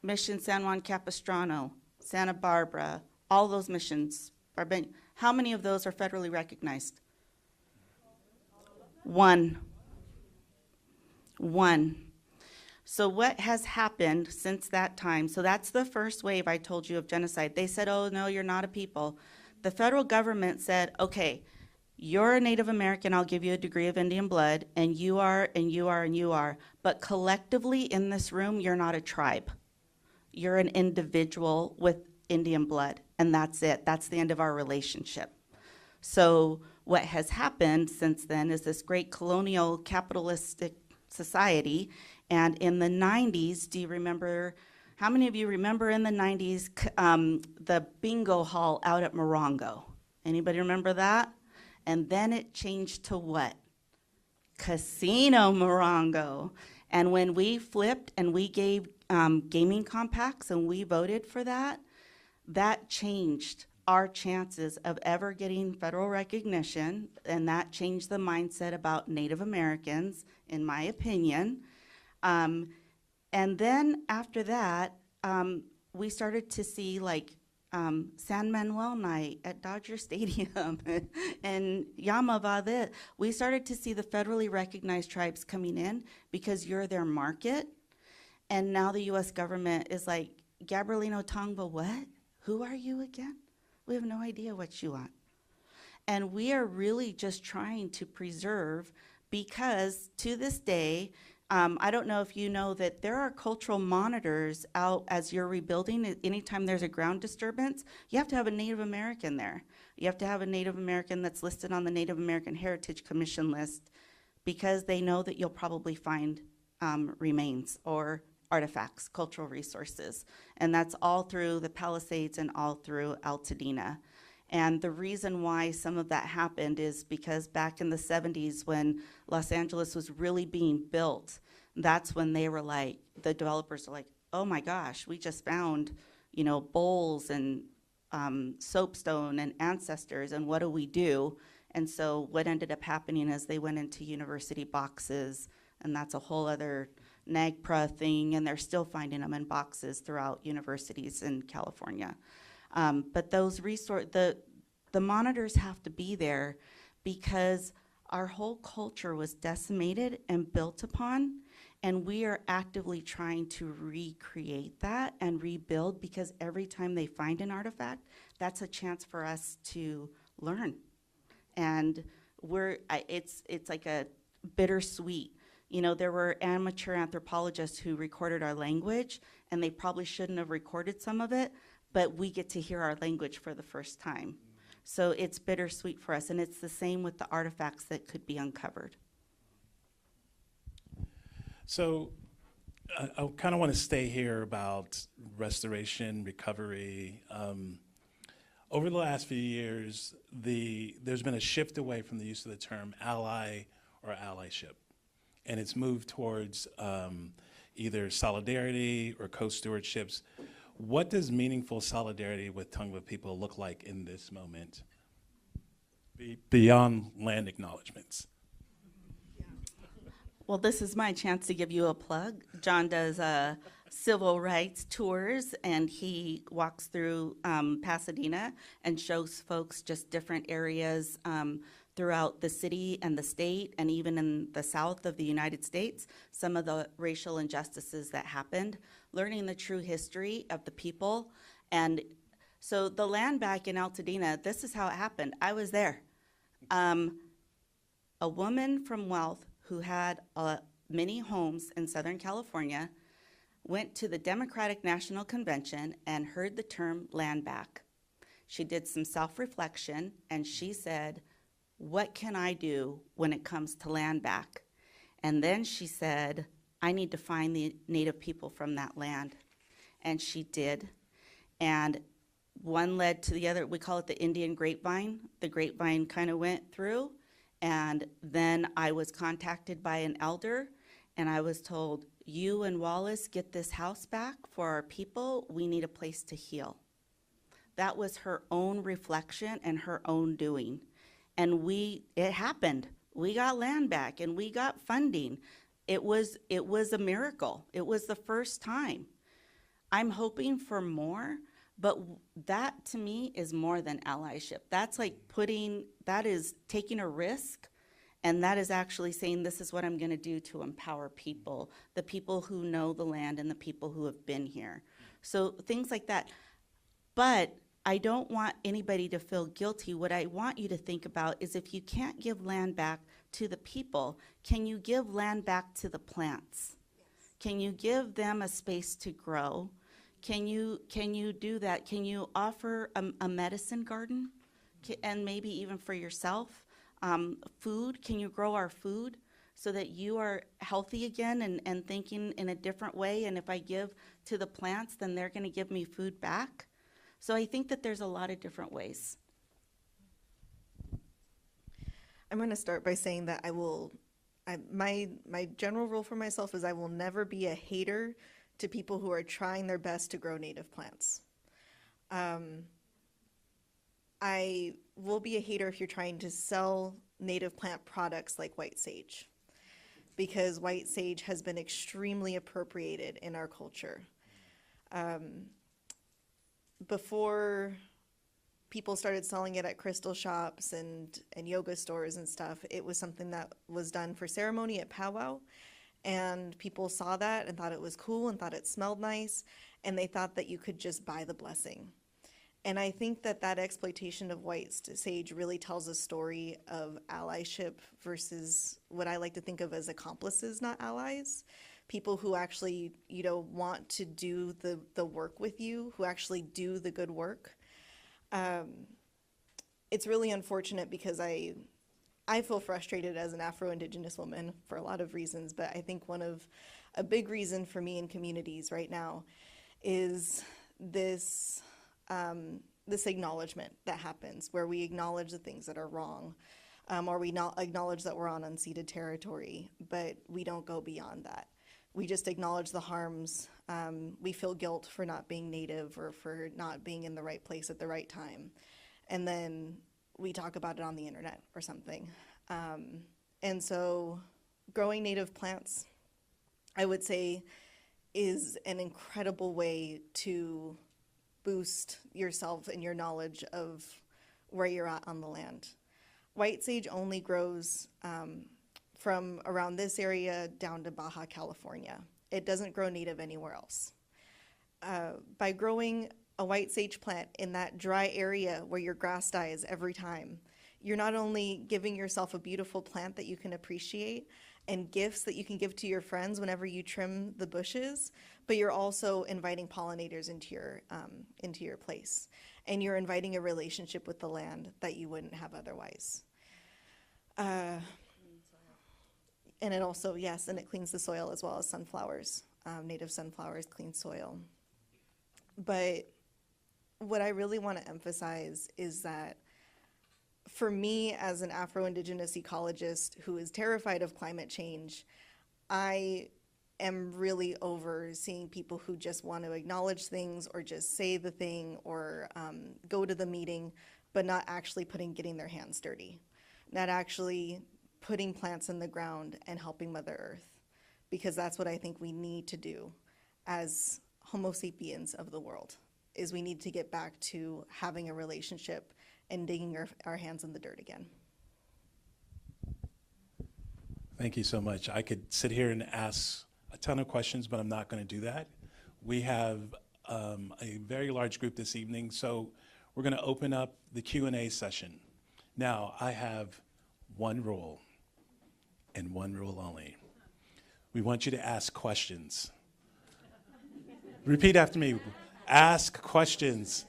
Mission San Juan Capistrano, Santa Barbara, all those missions. How many of those are federally recognized? One. So what has happened since that time? So that's the first wave I told you of genocide. They said, oh, no, you're not a people. The federal government said, okay, you're a Native American, I'll give you a degree of Indian blood, and you are, and you are, and you are. But collectively in this room, you're not a tribe. You're an individual with Indian blood, and that's it. That's the end of our relationship. So what has happened since then is this great colonial capitalistic society. And in the 90s, do you remember, how many of you remember in the 90s the bingo hall out at Morongo? Anybody remember that? And then it changed to what? Casino Morongo. And when we flipped and we gave gaming compacts and we voted for that, that changed our chances of ever getting federal recognition, and that changed the mindset about Native Americans, in my opinion. And then after that, we started to see like San Manuel night at Dodger Stadium and Yamava. We started to see the federally recognized tribes coming in because you're their market. And now the U.S. government is like, Gabrielino Tongva, what? Who are you again? We have no idea what you want. And we are really just trying to preserve, because to this day, I don't know if you know that there are cultural monitors out as you're rebuilding. Anytime there's a ground disturbance, you have to have a Native American there. You have to have a Native American that's listed on the Native American Heritage Commission list, because they know that you'll probably find remains or artifacts, cultural resources. And that's all through the Palisades and all through Altadena. And the reason why some of that happened is because back in the 70s, when Los Angeles was really being built, that's when they were like, the developers were like, oh my gosh, we just found, you know, bowls and soapstone and ancestors, and what do we do? And so what ended up happening is they went into university boxes, and that's a whole other NAGPRA thing, and they're still finding them in boxes throughout universities in California. But those the monitors have to be there because our whole culture was decimated and built upon, and we are actively trying to recreate that and rebuild, because every time they find an artifact, that's a chance for us to learn. And it's like a bittersweet. You know, there were amateur anthropologists who recorded our language, and they probably shouldn't have recorded some of it, but we get to hear our language for the first time. So it's bittersweet for us, and it's the same with the artifacts that could be uncovered. So I kind of want to stay here about restoration, recovery. Over the last few years, there's been a shift away from the use of the term ally or allyship, and it's moved towards either solidarity or co-stewardships. What does meaningful solidarity with Tongva people look like in this moment, beyond land acknowledgements? Well, this is my chance to give you a plug. John does civil rights tours, and he walks through Pasadena and shows folks just different areas throughout the city and the state, and even in the south of the United States, some of the racial injustices that happened, learning the true history of the people. And so the land back in Altadena, this is how it happened. I was there. A woman from Wealth who had many homes in Southern California went to the Democratic National Convention and heard the term land back. She did some self-reflection, and she said, what can I do when it comes to land back? And then she said, I need to find the Native people from that land. And she did. And one led to the other. We call it the Indian grapevine. The grapevine kind of went through. And then I was contacted by an elder, and I was told, you and Wallace get this house back for our people. We need a place to heal. That was her own reflection and her own doing. And it happened. We got land back, and we got funding. It was a miracle. It was the first time. I'm hoping for more, but that to me is more than allyship. That's like that is taking a risk, and that is actually saying, this is what I'm gonna do to empower people, the people who know the land and the people who have been here. So things like that. But I don't want anybody to feel guilty. What I want you to think about is, if you can't give land back to the people, can you give land back to the plants? Yes. Can you give them a space to grow? Can you do that? Can you offer a medicine garden? And maybe even for yourself, food? Can you grow our food so that you are healthy again and thinking in a different way? And if I give to the plants, then they're gonna give me food back. So I think that there's a lot of different ways. I'm going to start by saying that my general rule for myself is I will never be a hater to people who are trying their best to grow native plants. I will be a hater if you're trying to sell native plant products like white sage, because white sage has been extremely appropriated in our culture. Before people started selling it at crystal shops and yoga stores and stuff, it was something that was done for ceremony at powwow, and people saw that and thought it was cool and thought it smelled nice, and they thought that you could just buy the blessing. And I think that that exploitation of white sage really tells a story of allyship versus what I like to think of as accomplices, not allies. People who actually, want to do the work with you, who actually do the good work. It's really unfortunate because I feel frustrated as an Afro-Indigenous woman for a lot of reasons, but I think a big reason for me in communities right now is this this acknowledgement that happens where we acknowledge the things that are wrong, or we not acknowledge that we're on unceded territory, but we don't go beyond that. We just acknowledge the harms. We feel guilt for not being Native or for not being in the right place at the right time. And then we talk about it on the internet or something. And so growing native plants, I would say, is an incredible way to boost yourself and your knowledge of where you're at on the land. White sage only grows from around this area down to Baja California. It doesn't grow native anywhere else. By growing a white sage plant in that dry area where your grass dies every time, you're not only giving yourself a beautiful plant that you can appreciate and gifts that you can give to your friends whenever you trim the bushes, but you're also inviting pollinators into your place. And you're inviting a relationship with the land that you wouldn't have otherwise. And it also, yes, and it cleans the soil as well as sunflowers. Native sunflowers clean soil. But what I really want to emphasize is that for me, as an Afro-Indigenous ecologist who is terrified of climate change, I am really over seeing people who just want to acknowledge things or just say the thing or go to the meeting, but not actually getting their hands dirty, not actually putting plants in the ground and helping Mother Earth, because that's what I think we need to do as Homo sapiens of the world, is we need to get back to having a relationship and digging our hands in the dirt again. Thank you so much. I could sit here and ask a ton of questions, but I'm not going to do that. We have a very large group this evening, so we're going to open up the Q&A session. Now, I have one rule, and one rule only. We want you to ask questions. Repeat after me. Ask questions,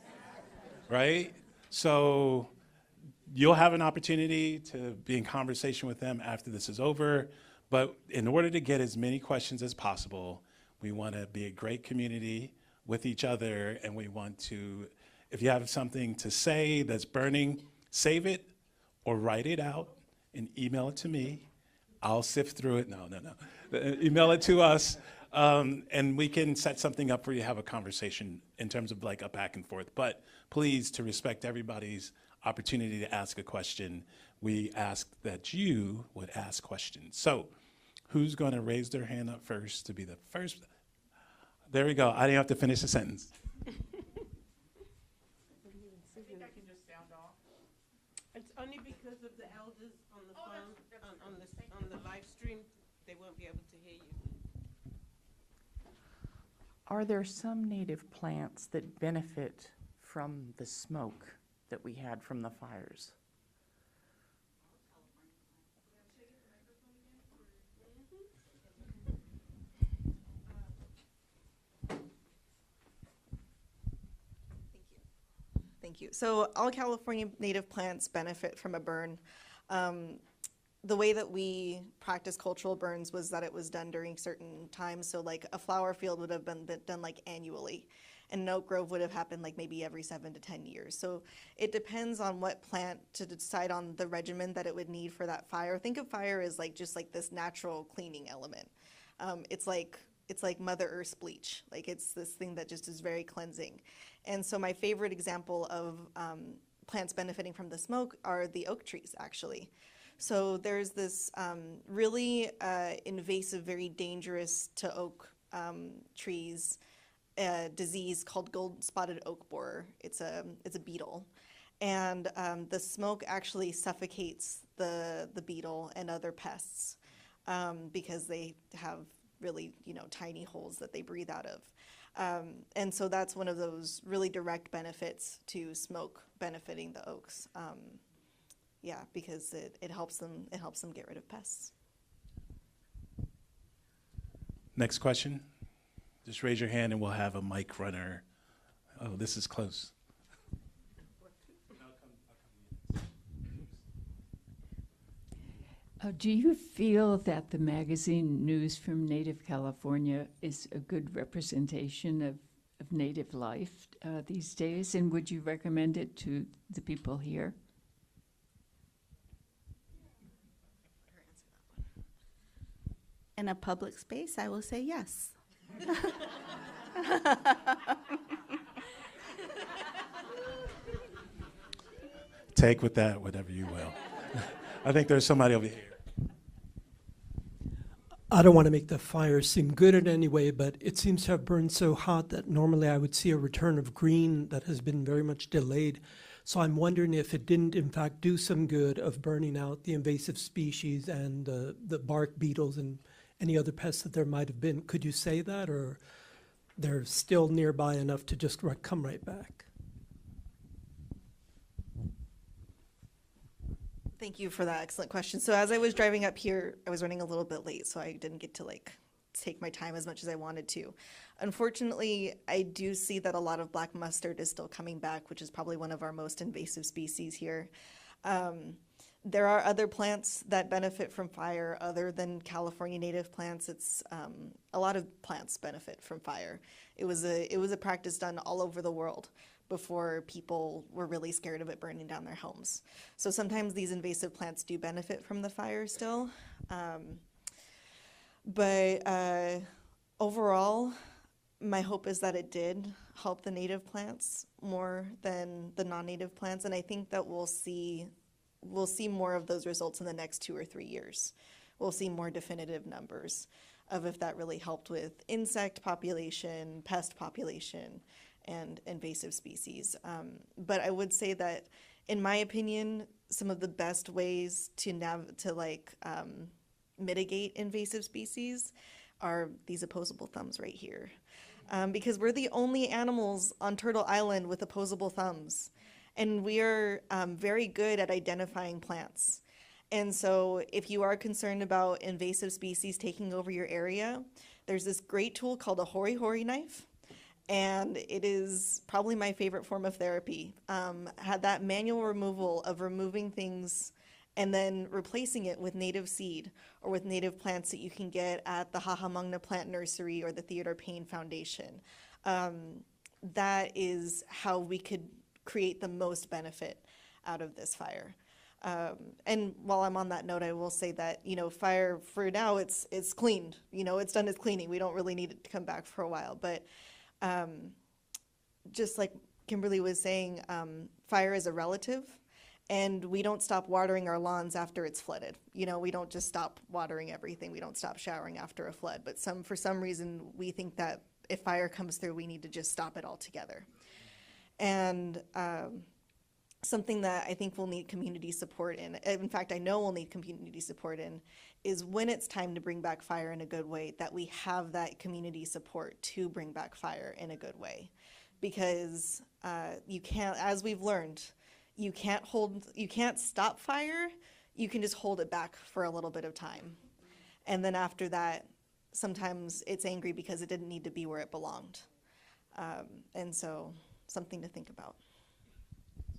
right? So you'll have an opportunity to be in conversation with them after this is over. But in order to get as many questions as possible, we want to be a great community with each other. And we want to, if you have something to say that's burning, save it or write it out and email it to me. I'll sift through it. No. Email it to us. And we can set something up for you to have a conversation in terms of like a back and forth. But please, to respect everybody's opportunity to ask a question, we ask that you would ask questions. So who's going to raise their hand up first to be the first? There we go. I didn't have to finish the sentence. I think I can just sound off. It's only because of the elders on the phone, on the live stream, they won't be able to hear you. Are there some native plants that benefit from the smoke that we had from the fires? Thank you. So all California native plants benefit from a burn. The way that we practice cultural burns was that it was done during certain times. So like a flower field would have been done like annually, and an oak grove would have happened like maybe every 7 to 10 years. So it depends on what plant to decide on the regimen that it would need for that fire. Think of fire as like just like this natural cleaning element. It's like Mother Earth's bleach. Like it's this thing that just is very cleansing. And so my favorite example of plants benefiting from the smoke are the oak trees, actually. So there's this really invasive, very dangerous to oak trees disease called gold-spotted oak borer. It's a beetle, and the smoke actually suffocates the beetle and other pests because they have really tiny holes that they breathe out of. And so that's one of those really direct benefits to smoke benefiting the oaks. Yeah, because it helps them get rid of pests. Next question. Just raise your hand and we'll have a mic runner. Oh, this is close. Do you feel that the magazine News from Native California is a good representation of Native life these days? And would you recommend it to the people here? In a public space, I will say yes. Take with that whatever you will. I think there's somebody over here. I don't want to make the fire seem good in any way, but it seems to have burned so hot that normally I would see a return of green that has been very much delayed. So I'm wondering if it didn't, in fact, do some good of burning out the invasive species and the bark beetles and any other pests that there might have been. Could you say that, or they're still nearby enough to just come right back? Thank you for that excellent question. So as I was driving up here, I was running a little bit late, so I didn't get to take my time as much as I wanted to. Unfortunately, I do see that a lot of black mustard is still coming back, which is probably one of our most invasive species here. There are other plants that benefit from fire other than California native plants. It's a lot of plants benefit from fire. It was a practice done all over the world before people were really scared of it burning down their homes. So sometimes these invasive plants do benefit from the fire still. But overall, my hope is that it did help the native plants more than the non-native plants, and I think that we'll see more of those results in the next 2 or 3 years. We'll see more definitive numbers of if that really helped with insect population, pest population, and invasive species. But I would say that, in my opinion, some of the best ways to mitigate invasive species are these opposable thumbs right here. Because we're the only animals on Turtle Island with opposable thumbs. And we are very good at identifying plants. And so if you are concerned about invasive species taking over your area, there's this great tool called a hori-hori knife. And it is probably my favorite form of therapy. Had that manual removal of removing things and then replacing it with native seed or with native plants that you can get at the Hahamongna Plant Nursery or the Theodore Payne Foundation. That is how we could create the most benefit out of this fire. And while I'm on that note, I will say that, fire for now, it's cleaned. It's done its cleaning. We don't really need it to come back for a while. But just like Kimberly was saying, fire is a relative, and we don't stop watering our lawns after it's flooded. We don't just stop watering everything. We don't stop showering after a flood. But for some reason, we think that if fire comes through, we need to just stop it altogether. And something that I think we'll need community support in fact, I know we'll need community support in, is when it's time to bring back fire in a good way, that we have that community support to bring back fire in a good way. Because you can't, as we've learned, you can't stop fire, you can just hold it back for a little bit of time. And then after that, sometimes it's angry because it didn't need to be where it belonged. And so, something to think about.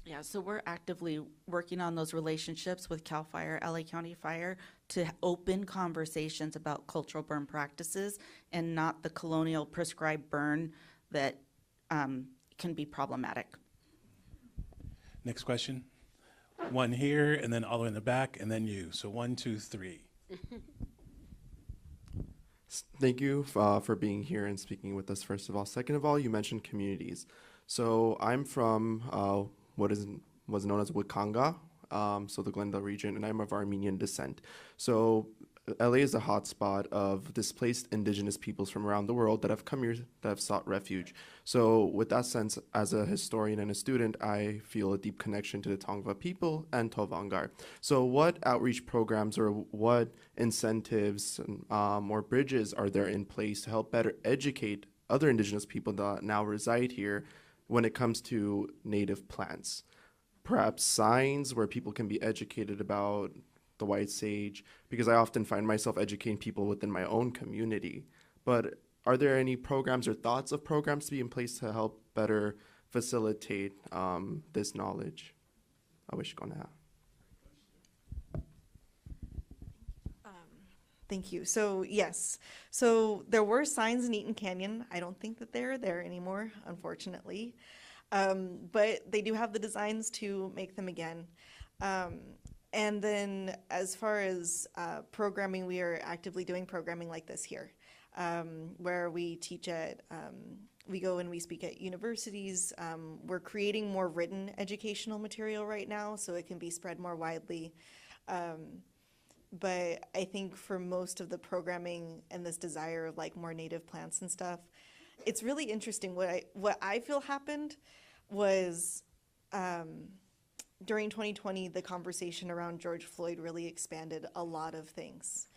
Yeah, so we're actively working on those relationships with CAL FIRE, LA County Fire, to open conversations about cultural burn practices and not the colonial prescribed burn that can be problematic. Next question. One here, and then all the way in the back, and then you. So 1, 2, 3. Thank you for being here and speaking with us, first of all. Second of all, you mentioned communities. So I'm from was known as Wikanga, so the Glendale region, and I'm of Armenian descent. So LA is a hotspot of displaced indigenous peoples from around the world that have come here, that have sought refuge. So with that sense, as a historian and a student, I feel a deep connection to the Tongva people and Tovangar. So what outreach programs or what incentives or bridges are there in place to help better educate other indigenous people that now reside here when it comes to native plants? Perhaps signs where people can be educated about the white sage, because I often find myself educating people within my own community. But are there any programs or thoughts of programs to be in place to help better facilitate this knowledge? I wish gonna. Thank you. So yes, so there were signs in Eaton Canyon. I don't think that they're there anymore, unfortunately. But they do have the designs to make them again. And then as far as programming, we are actively doing programming like this here, where we teach at, we go and we speak at universities. We're creating more written educational material right now so it can be spread more widely. But I think for most of the programming and this desire of like more native plants and stuff, it's really interesting. What I feel happened was during 2020, the conversation around George Floyd really expanded a lot of things.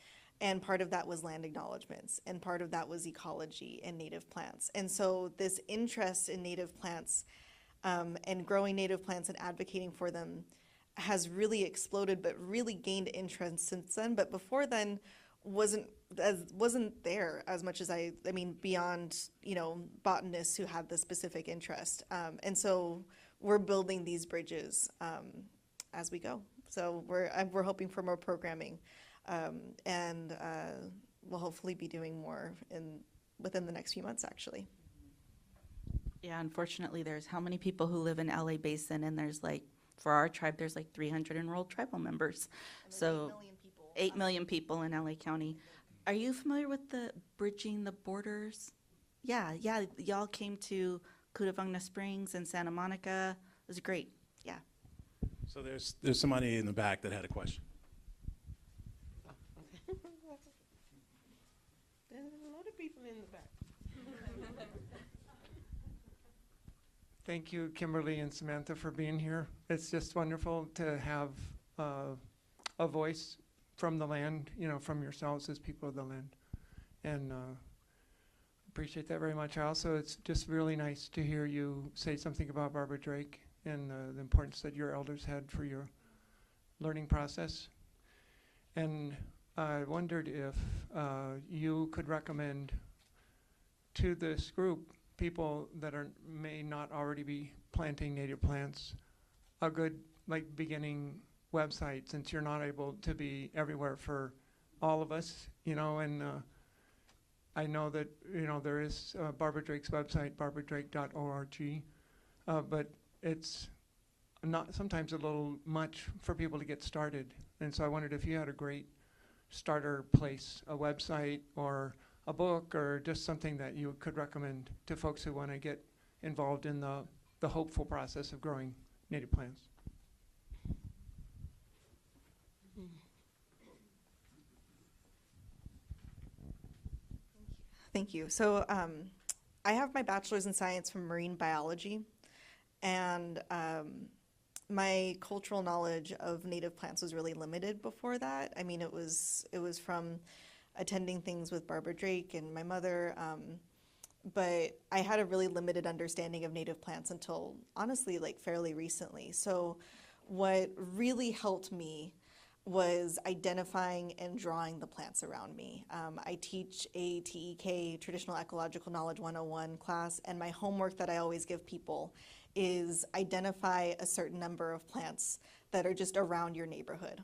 And part of that was land acknowledgements, and part of that was ecology and native plants. And so this interest in native plants and growing native plants and advocating for them has really exploded, but really gained interest since then. But before then, wasn't there as much as I mean, beyond, you know, botanists who had the specific interest. And so we're building these bridges as we go. So we're hoping for more programming, and we'll hopefully be doing more within the next few months, actually. Yeah, unfortunately, there's how many people who live in LA Basin, and there's like, for our tribe, there's like 300 enrolled tribal members. So 8 million people in LA County. Are you familiar with the Bridging the Borders? Yeah, y'all came to Cutavangna Springs and Santa Monica. It was great, yeah. So there's somebody in the back that had a question. There's a lot of people in the back. Thank you, Kimberly and Samantha, for being here. It's just wonderful to have a voice from the land, you know, from yourselves as people of the land. And appreciate that very much. Also, it's just really nice to hear you say something about Barbara Drake and the importance that your elders had for your learning process. And I wondered if you could recommend to this group people that may not already be planting native plants a good beginning website, since you're not able to be everywhere for all of us, you know. And I know that, you know, there is Barbara Drake's website, barbaradrake.org, but it's not sometimes a little much for people to get started. And so I wondered if you had a great starter place, a website or a book, or just something that you could recommend to folks who want to get involved in the hopeful process of growing native plants. Thank you. So I have my bachelor's in science from marine biology, and my cultural knowledge of native plants was really limited before that. I mean, it was from attending things with Barbara Drake and my mother, but I had a really limited understanding of native plants until, honestly, like fairly recently. So what really helped me was identifying and drawing the plants around me. I teach a TEK, Traditional Ecological Knowledge 101 class, and my homework that I always give people is identify a certain number of plants that are just around your neighborhood.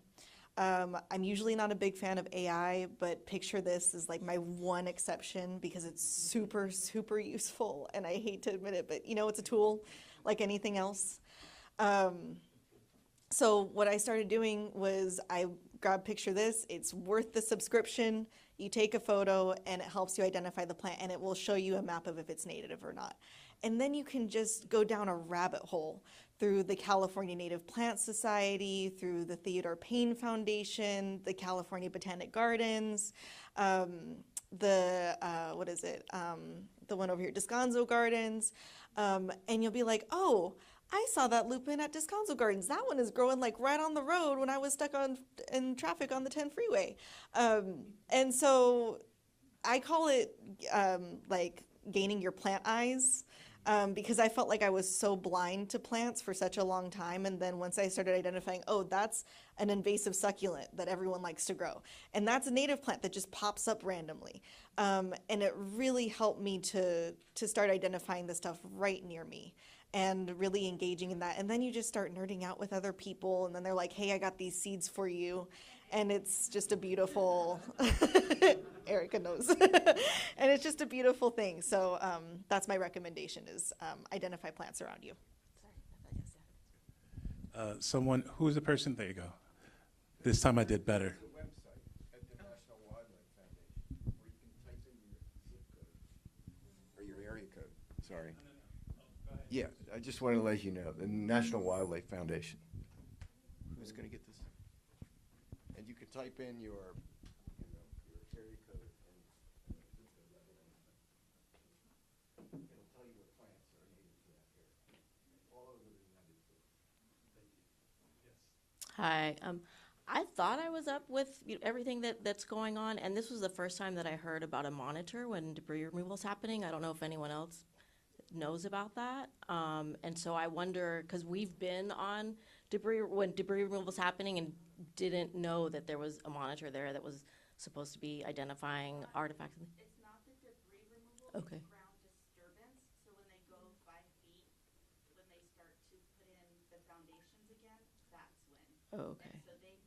I'm usually not a big fan of AI, but picture this as like my one exception because it's super, super useful, and I hate to admit it, but you know, it's a tool like anything else. So what I started doing was I grabbed picture this, it's worth the subscription, you take a photo and it helps you identify the plant, and it will show you a map of if it's native or not. And then you can just go down a rabbit hole through the California Native Plant Society, through the Theodore Payne Foundation, the California Botanic Gardens, the one over here, Descanso Gardens, and you'll be like, oh, I saw that lupin at Descanso Gardens. That one is growing like right on the road when I was stuck in traffic on the 10 freeway. And so I call it like gaining your plant eyes. Because I felt like I was so blind to plants for such a long time. And then once I started identifying, oh, that's an invasive succulent that everyone likes to grow. And that's a native plant that just pops up randomly. And it really helped me to start identifying the stuff right near me and really engaging in that. And then you just start nerding out with other people. And then they're like, hey, I got these seeds for you. And it's just a beautiful, Erica knows. And it's just a beautiful thing. So that's my recommendation is identify plants around you. Someone, who's the person? There you go. This time I did better. There's a website at the National Wildlife Foundation where you can type in your zip code or your area code. Sorry. Yeah, I just wanted to let you know, the National Wildlife Foundation. Who's going to get this? And you can type in your, your area code and zip code right in. It'll tell you what plants are native to that area, all over the United States. Thank you. Yes. Hi. I thought I was up with everything that's going on, and this was the first time that I heard about a monitor when debris removal is happening. I don't know if anyone else knows about that. And so I wonder, because we've been on when debris removal was happening and didn't know that there was a monitor there that was supposed to be identifying artifacts. It's not the debris removal, Okay. it's ground disturbance. So when they go 5 feet, when they start to put in the foundations again, that's when. Oh, okay. And so they've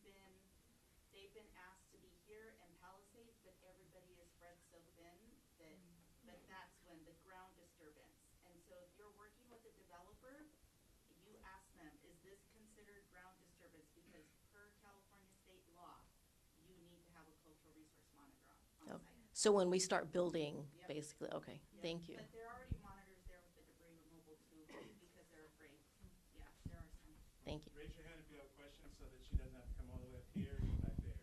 been asked to be here in Palisades, but everybody is spread so thin that that's when the ground disturbance. And so if you're working with a developer, you ask them, is this considered ground disturbance? Because per California state law, you need to have a cultural resource monitor on Okay. site. So when we start building, Yep. basically, okay, Yep. thank you. But there are already monitors there with the debris removal too, because they're afraid. Yeah, there are some. Thank you. Raise your hand if you have a question so that she doesn't have to come all the way up here and back there.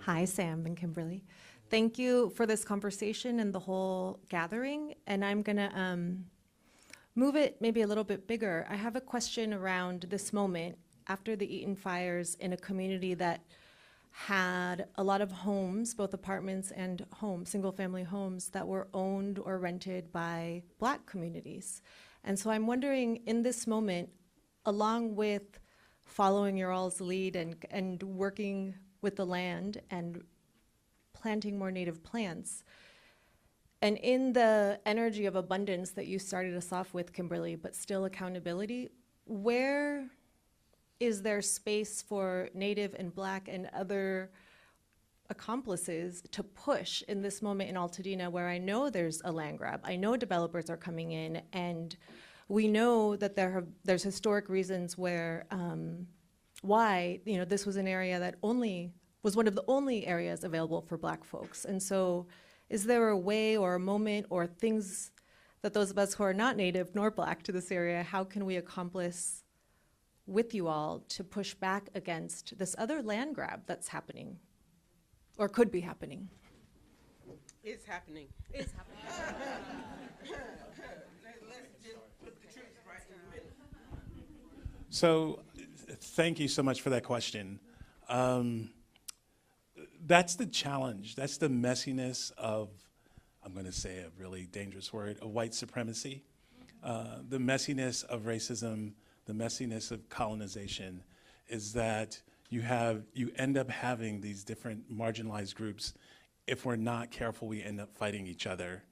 Hi, Sam and Kimberly. Thank you for this conversation and the whole gathering. And I'm going to move it maybe a little bit bigger. I have a question around this moment after the Eaton fires in a community that had a lot of homes, both apartments and homes, single-family homes that were owned or rented by Black communities. And so I'm wondering, in this moment, along with following your all's lead and working with the land and planting more native plants, and in the energy of abundance that you started us off with, Kimberly, but still accountability, where is there space for Native and Black and other accomplices to push in this moment in Altadena, where I know there's a land grab, I know developers are coming in, and we know that there's historic reasons where why this was an area that was one of the only areas available for Black folks. And so is there a way or a moment or things that those of us who are not Native nor Black to this area, how can we accomplish with you all to push back against this other land grab that's happening or could be happening? It's happening. It's happening. Let's just put the truth right in the middle. So thank you so much for that question. That's the challenge. That's the messiness of, I'm going to say a really dangerous word, of white supremacy. The messiness of racism, the messiness of colonization is that you end up having these different marginalized groups. If we're not careful, we end up fighting each other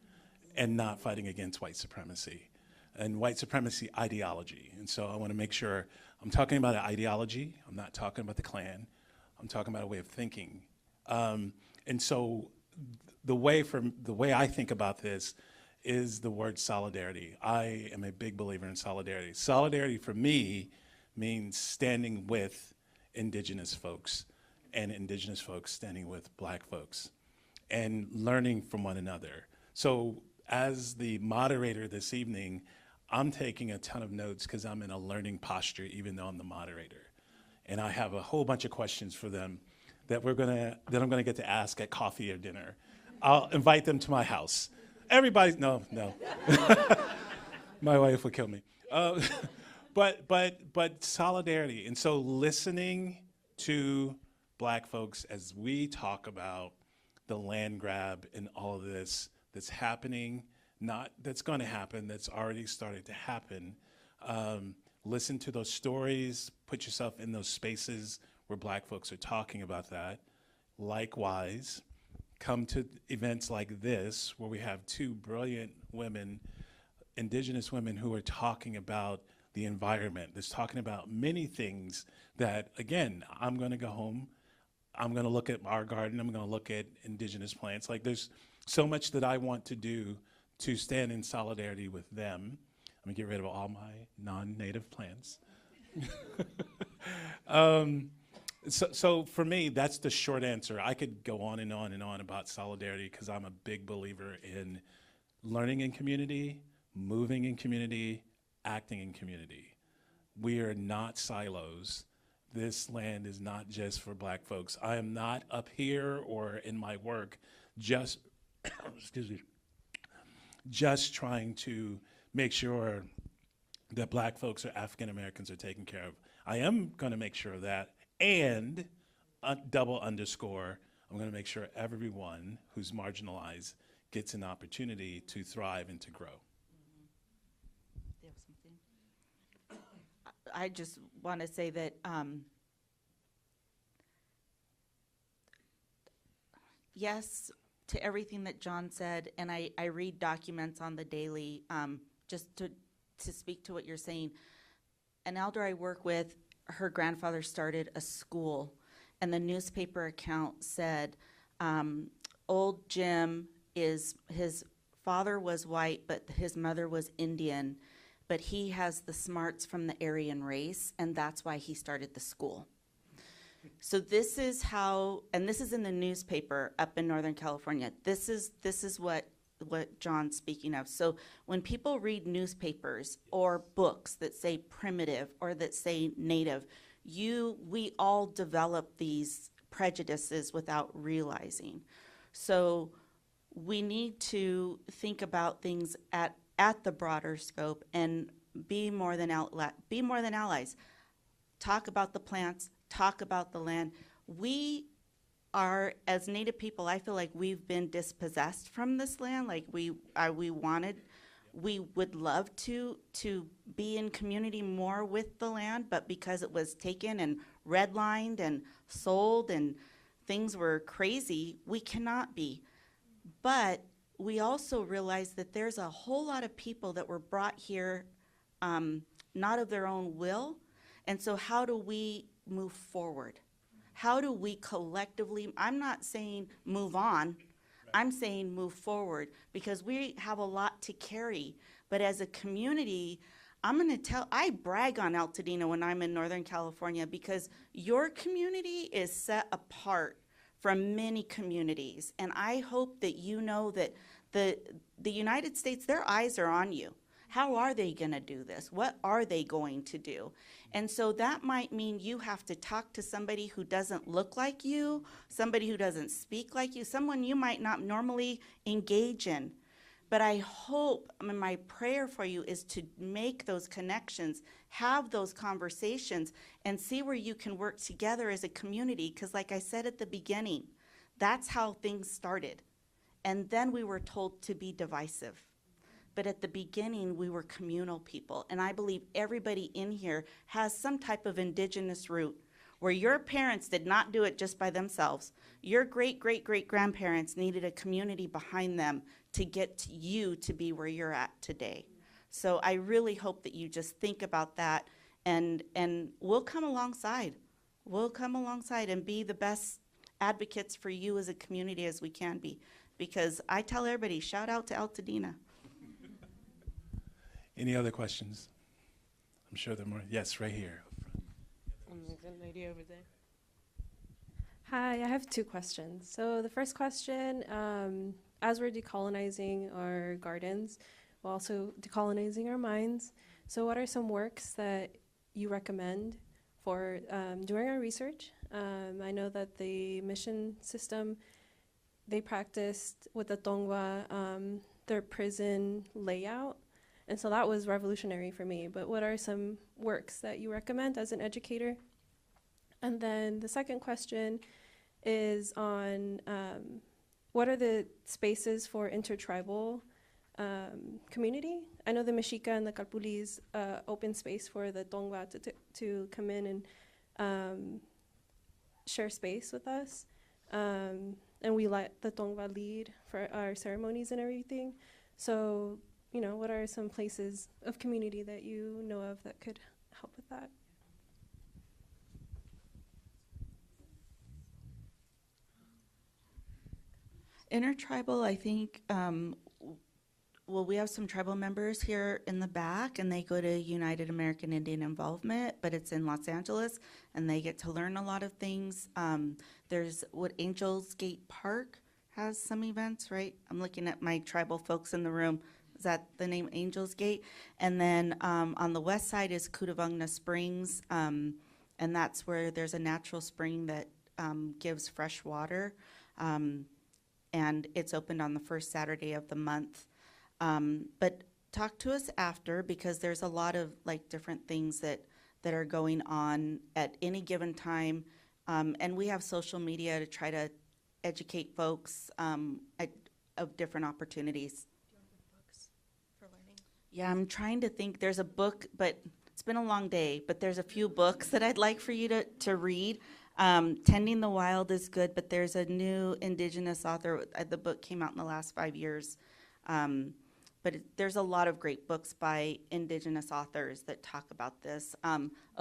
and not fighting against white supremacy and white supremacy ideology. And so I want to make sure I'm talking about an ideology. I'm not talking about the Klan. I'm talking about a way of thinking. And so the way I think about this is the word solidarity. I am a big believer in solidarity. Solidarity for me means standing with indigenous folks and indigenous folks standing with Black folks and learning from one another. So as the moderator this evening, I'm taking a ton of notes because I'm in a learning posture even though I'm the moderator. And I have a whole bunch of questions for them that I'm gonna get to ask at coffee or dinner. I'll invite them to my house. Everybody, no. My wife would kill me. But but solidarity, and so listening to Black folks as we talk about the land grab and all of this that's happening, not that's going to happen, that's already started to happen. Listen to those stories, put yourself in those spaces where Black folks are talking about that. Likewise, come to events like this where we have two brilliant women, Indigenous women, who are talking about the environment. That's talking about many things that, again, I'm going to go home, I'm going to look at our garden, I'm going to look at Indigenous plants. Like, there's so much that I want to do to stand in solidarity with them. I'm going to get rid of all my non-native plants. So for me, that's the short answer. I could go on and on and on about solidarity because I'm a big believer in learning in community, moving in community, acting in community. We are not silos. This land is not just for Black folks. I am not up here or in my work just, excuse me, just trying to make sure that Black folks or African Americans are taken care of. I am going to make sure of that, and double underscore, I'm going to make sure everyone who's marginalized gets an opportunity to thrive and to grow. I just want to say that yes to everything that John said, and I read documents on the daily just to speak to what you're saying. An elder I work with, her grandfather started a school, and the newspaper account said, old Jim his father was white, but his mother was Indian, but he has the smarts from the Aryan race, and that's why he started the school. So this is how, and this is in the newspaper up in Northern California. This is what John's speaking of. So when people read newspapers or books that say primitive or that say native, we all develop these prejudices without realizing. So we need to think about things at the broader scope and be more than allies. Talk about the plants, talk about the land. We are, as Native people, I feel like we've been dispossessed from this land. Like we would love to be in community more with the land, but because it was taken and redlined and sold and things were crazy, we cannot be. But we also realize that there's a whole lot of people that were brought here not of their own will. And so how do we move forward? How do we collectively, I'm not saying move on, I'm saying move forward, because we have a lot to carry. But as a community, I brag on Altadena when I'm in Northern California, because your community is set apart from many communities. And I hope that you know that the United States, their eyes are on you. How are they going to do this? What are they going to do? And so that might mean you have to talk to somebody who doesn't look like you, somebody who doesn't speak like you, someone you might not normally engage in. But I hope, my prayer for you is to make those connections, have those conversations, and see where you can work together as a community. Because like I said at the beginning, that's how things started. And then we were told to be divisive. But at the beginning, we were communal people. And I believe everybody in here has some type of indigenous root where your parents did not do it just by themselves. Your great-great-great-grandparents needed a community behind them to get you to be where you're at today. So I really hope that you just think about that, and we'll come alongside. We'll come alongside and be the best advocates for you as a community as we can be. Because I tell everybody, shout out to Altadena. Any other questions? I'm sure there are more. Yes, right here. There's a lady over there. Hi, I have two questions. So the first question, as we're decolonizing our gardens, we're also decolonizing our minds. So what are some works that you recommend for doing our research? I know that the mission system, they practiced with the Tongva, their prison layout. And so that was revolutionary for me. But what are some works that you recommend as an educator? And then the second question is on what are the spaces for intertribal community? I know the Mexica and the Calpulis open space for the Tongva to come in and share space with us. And we let the Tongva lead for our ceremonies and everything. So, you know, what are some places of community that you know of that could help with that? Intertribal, I think, well, we have some tribal members here in the back, and they go to United American Indian Involvement, but it's in Los Angeles, and they get to learn a lot of things. There's what Angels Gate Park has some events, right? I'm looking at my tribal folks in the room. Is that the name, Angels Gate? And then on the west side is Cutavungna Springs, and that's where there's a natural spring that gives fresh water. And it's opened on the first Saturday of the month. But talk to us after, because there's a lot of like different things that are going on at any given time. And we have social media to try to educate folks of different opportunities. Do you want books for learning? Yeah, I'm trying to think. There's a book, but it's been a long day, but there's a few books that I'd like for you to read. Tending the Wild is good, but there's a new Indigenous author. The book came out in the last 5 years. There's a lot of great books by Indigenous authors that talk about this.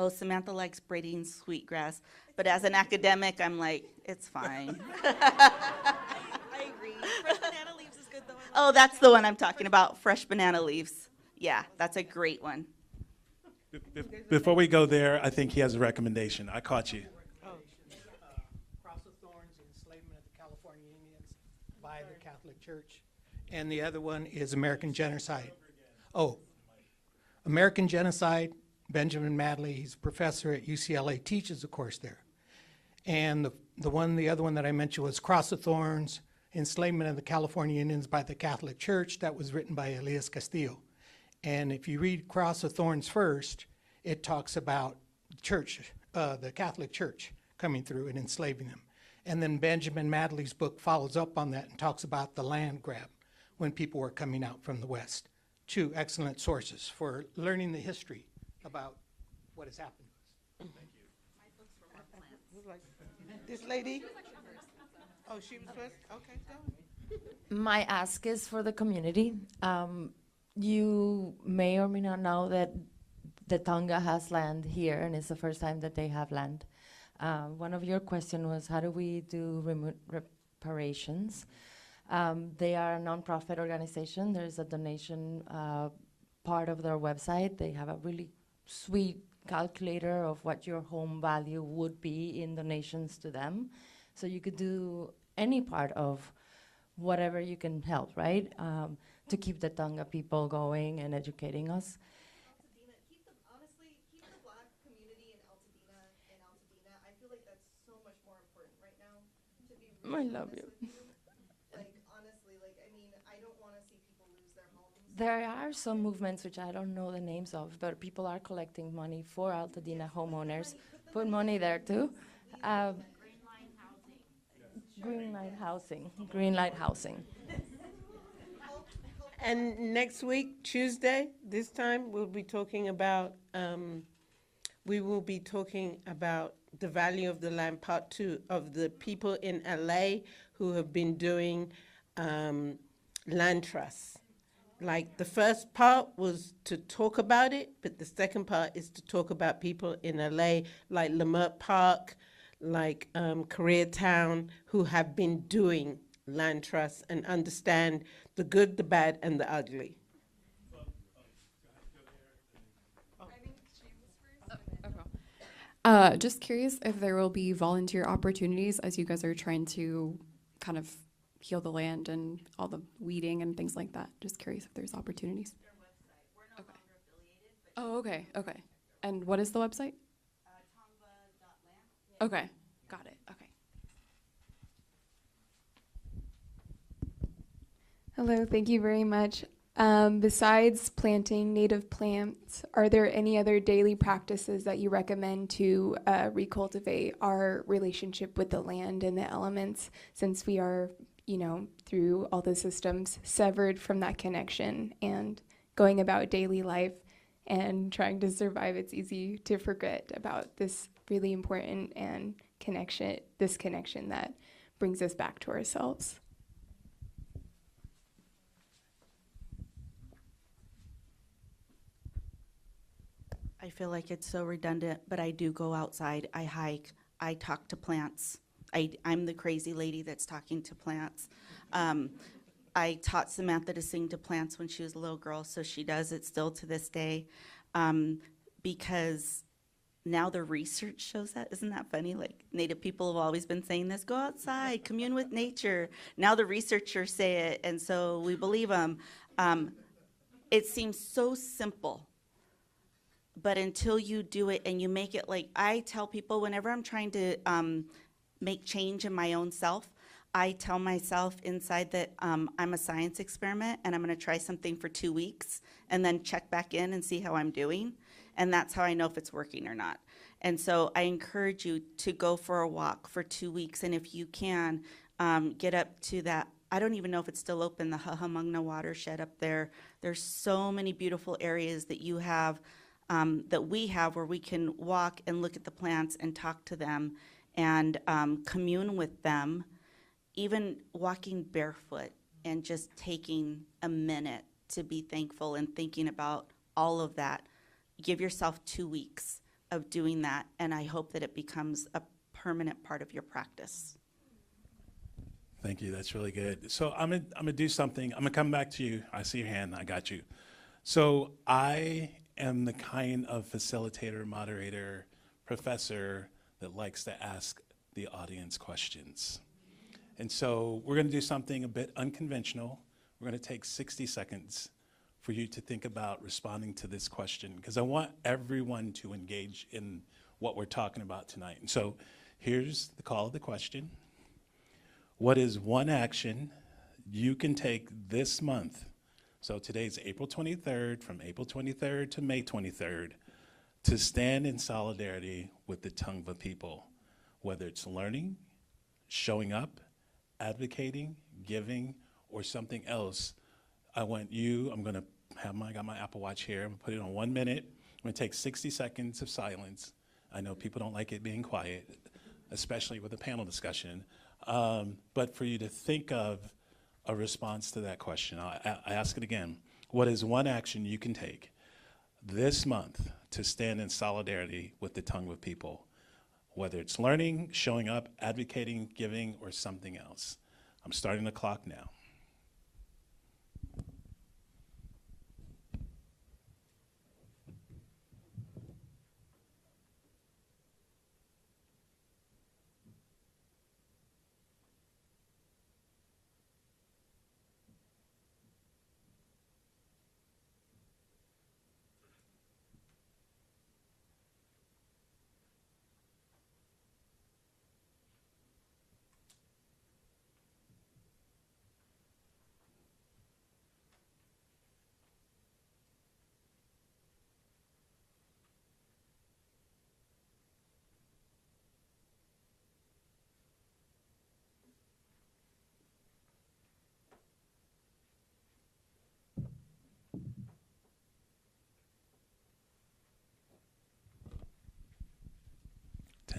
Samantha likes braiding sweetgrass, but as an academic, I'm like, it's fine. I agree. Fresh banana leaves is good, though. Oh, that's the one I'm talking about, Fresh Banana Leaves. Yeah, that's a great one. Before we go there, I think he has a recommendation. I caught you. Cross of Thorns, Enslavement of the California Indians by the Catholic Church. And the other one is American Genocide. Oh, American Genocide, Benjamin Madley, he's a professor at UCLA, teaches a course there. And the other one that I mentioned was Cross of Thorns, Enslavement of the California Indians by the Catholic Church. That was written by Elias Castillo. And if you read Cross of Thorns first, it talks about church, the Catholic Church coming through and enslaving them. And then Benjamin Madley's book follows up on that and talks about the land grab when people were coming out from the West. Two excellent sources for learning the history about what has happened to us. Thank you. My books were more plants. This lady? Oh, she was first? Okay, go. My ask is for the community. You may or may not know that the Tonga has land here, and it's the first time that they have land. One of your questions was, how do we do reparations? They are a nonprofit organization. There's a donation part of their website. They have a really sweet calculator of what your home value would be in donations to them. So you could do any part of whatever you can help, right? To keep the Tonga people going and educating us. Keep the Black community in Altadena. I feel like that's so much more important right now. To be really I love honest you. with you. Like honestly, I mean, I don't want to see people lose their homes. There are some movements which I don't know the names of, but people are collecting money for Altadena homeowners. Put money there too. Green light housing. And next week, Tuesday, this time, we'll be talking about, the value of the land, part 2 of the people in LA who have been doing land trusts. Like the first part was to talk about it, but the second part is to talk about people in LA, like Lamert Park, like Koreatown, who have been doing land trusts and understand the good, the bad, and the ugly. Just curious if there will be volunteer opportunities as you guys are trying to kind of heal the land and all the weeding and things like that. Just curious if there's opportunities. Okay. Okay. And what is the website? Okay. Got it. Okay. Hello, thank you very much. Besides planting native plants, are there any other daily practices that you recommend to recultivate our relationship with the land and the elements, since we are, through all the systems, severed from that connection and going about daily life and trying to survive? It's easy to forget about this really important and this connection that brings us back to ourselves. I feel like it's so redundant, but I do go outside, I hike, I talk to plants. I'm the crazy lady that's talking to plants. I taught Samantha to sing to plants when she was a little girl, so she does it still to this day. Because now the research shows that. Isn't that funny? Like, Native people have always been saying this, go outside, commune with nature. Now the researchers say it, and so we believe them. It seems so simple. But until you do it and you make it, like I tell people whenever I'm trying to make change in my own self, I tell myself inside that I'm a science experiment and I'm going to try something for 2 weeks and then check back in and see how I'm doing. And that's how I know if it's working or not. And so I encourage you to go for a walk for 2 weeks. And if you can, get up to that. I don't even know if it's still open, the Hahamungna watershed up there. There's so many beautiful areas that you have that we have where we can walk and look at the plants and talk to them and commune with them, even walking barefoot and just taking a minute to be thankful and thinking about all of that. Give yourself 2 weeks of doing that, and I hope that it becomes a permanent part of your practice. Thank you. That's really good. So I'm gonna do something. I'm gonna come back to you. I see your hand. I got you. So I am the kind of facilitator, moderator, professor that likes to ask the audience questions. And so we're going to do something a bit unconventional. We're going to take 60 seconds for you to think about responding to this question, because I want everyone to engage in what we're talking about tonight. And so here's the call of the question. What is one action you can take this month? So today's April 23rd, from April 23rd to May 23rd, to stand in solidarity with the Tongva people, whether it's learning, showing up, advocating, giving, or something else. I'm gonna have got my Apple Watch here. I'm gonna put it on 1 minute. I'm gonna take 60 seconds of silence. I know people don't like it being quiet, especially with a panel discussion. But for you to think of a response to that question, I ask it again. What is one action you can take this month to stand in solidarity with the Tongva people, whether it's learning, showing up, advocating, giving, or something else? I'm starting the clock now.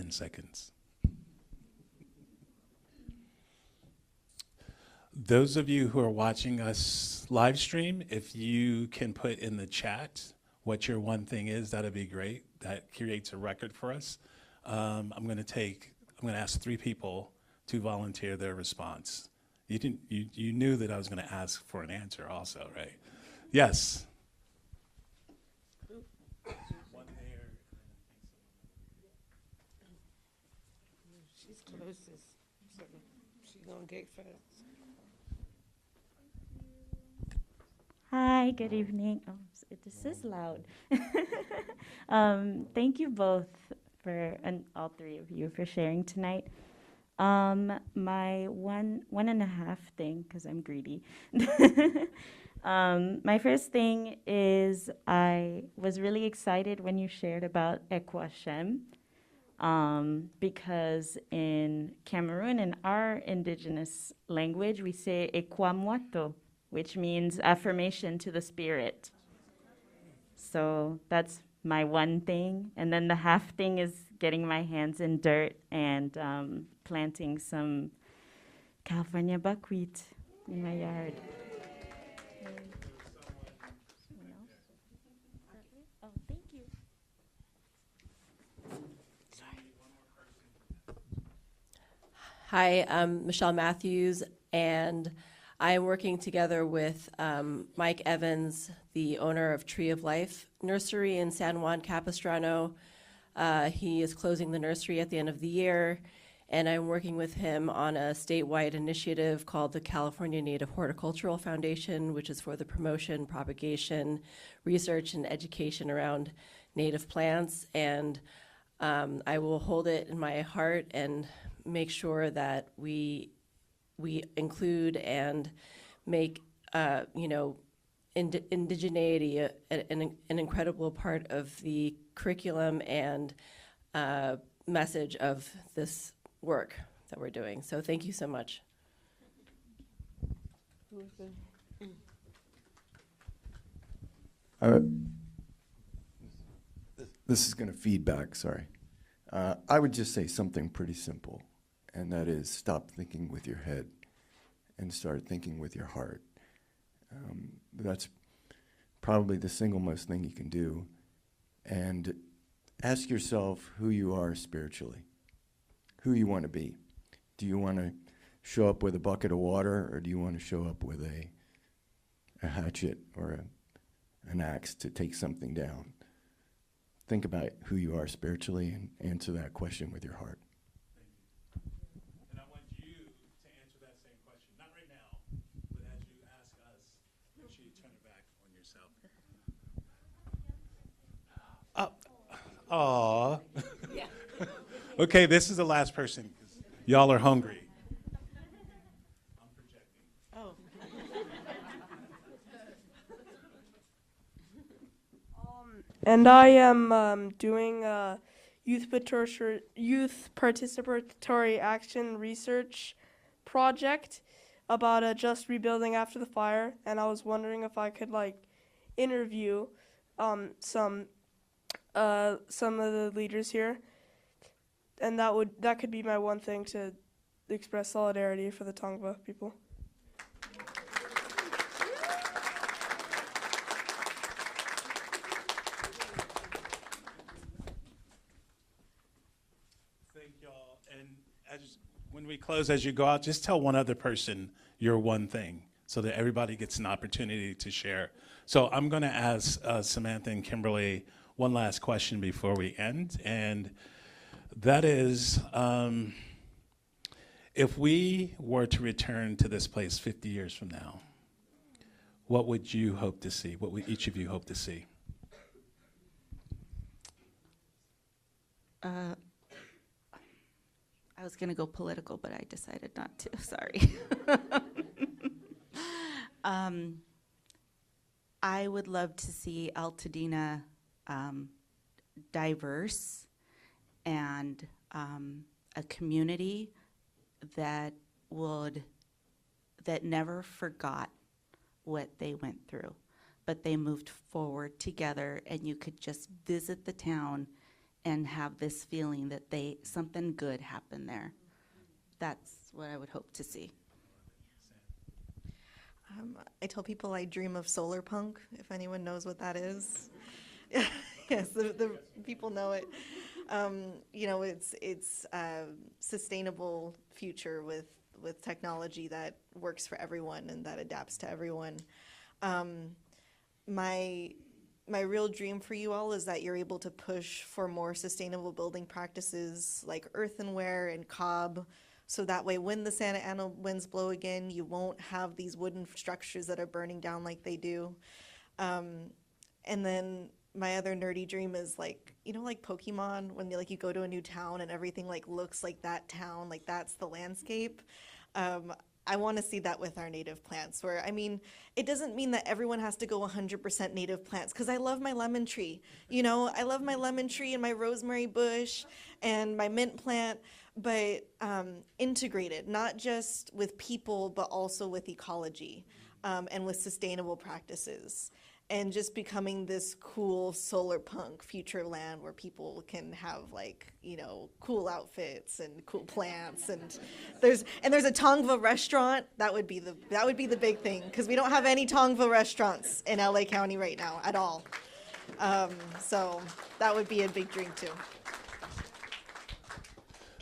Seconds. Those of you who are watching us live stream, if you can put in the chat what your one thing is, that'd be great. That creates a record for us. I'm going to ask 3 people to volunteer their response. You knew that I was going to ask for an answer also, right? Yes. She's closest, so she's gonna get first. Hi, good evening. Oh, this is loud. Thank you both and all 3 of you for sharing tonight. My one and a half thing, because I'm greedy. My first thing is I was really excited when you shared about Ekwashem, because in Cameroon, in our indigenous language, we say Ekwamwato, which means affirmation to the spirit. So that's my one thing. And then the half thing is getting my hands in dirt and planting some California buckwheat in my yard. Oh, thank you. Hi, I'm Michelle Matthews, and I am working together with Mike Evans, the owner of Tree of Life Nursery in San Juan Capistrano. He is closing the nursery at the end of the year, and I'm working with him on a statewide initiative called the California Native Horticultural Foundation, which is for the promotion, propagation, research, and education around native plants. And I will hold it in my heart and make sure that we include and make indigeneity an incredible part of the curriculum and message of this work that we're doing. So thank you so much. This is going to feedback, sorry. I would just say something pretty simple, and that is stop thinking with your head and start thinking with your heart. That's probably the single most thing you can do. And ask yourself who you are spiritually, who you want to be. Do you want to show up with a bucket of water, or do you want to show up with a hatchet or an axe to take something down? Think about who you are spiritually and answer that question with your heart. And I want you to answer that same question. Not right now, but as you ask us, make sure you turn it back on yourself. Aw. Yeah. Okay, this is the last person. Y'all are hungry. I'm projecting. Oh. And I am doing a youth participatory action research project about just rebuilding after the fire. And I was wondering if I could interview some of the leaders here, and that could be my one thing to express solidarity for the Tongva people. Thank y'all. And when we close, as you go out, just tell one other person your one thing so that everybody gets an opportunity to share. So I'm going to ask Samantha and Kimberly one last question before we end, and that is, if we were to return to this place 50 years from now, what would you hope to see? What would each of you hope to see? I was going to go political, but I decided not to. Sorry. I would love to see Altadena diverse and a community that never forgot what they went through, but they moved forward together, and you could just visit the town and have this feeling that something good happened there. That's what I would hope to see. I tell people I dream of solar punk, if anyone knows what that is. Yes, the people know it. It's a sustainable future with technology that works for everyone and that adapts to everyone. My real dream for you all is that you're able to push for more sustainable building practices like earthenware and cob, so that way when the Santa Ana winds blow again, you won't have these wooden structures that are burning down like they do. And then my other nerdy dream is like Pokemon, when you go to a new town and everything looks like that town, that's the landscape. I want to see that with our native plants where, I mean, it doesn't mean that everyone has to go 100% native plants because I love my lemon tree. You know, I love my lemon tree and my rosemary bush and my mint plant, but integrated, not just with people, but also with ecology and with sustainable practices. And just becoming this cool solar punk future land where people can have like, you know, cool outfits and cool plants and there's a Tongva restaurant. That would be the big thing because we don't have any Tongva restaurants in LA County right now at all. So that would be a big dream too.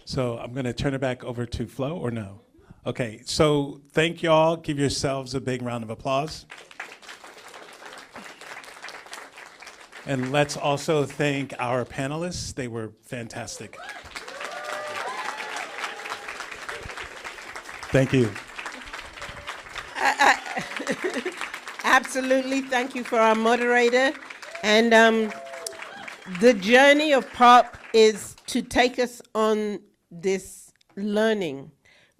So I'm going to turn it back over to Flo, or no? Okay, so thank y'all. Give yourselves a big round of applause. And let's also thank our panelists. They were fantastic. Thank you. Absolutely. Thank you for our moderator. And the journey of POP is to take us on this learning.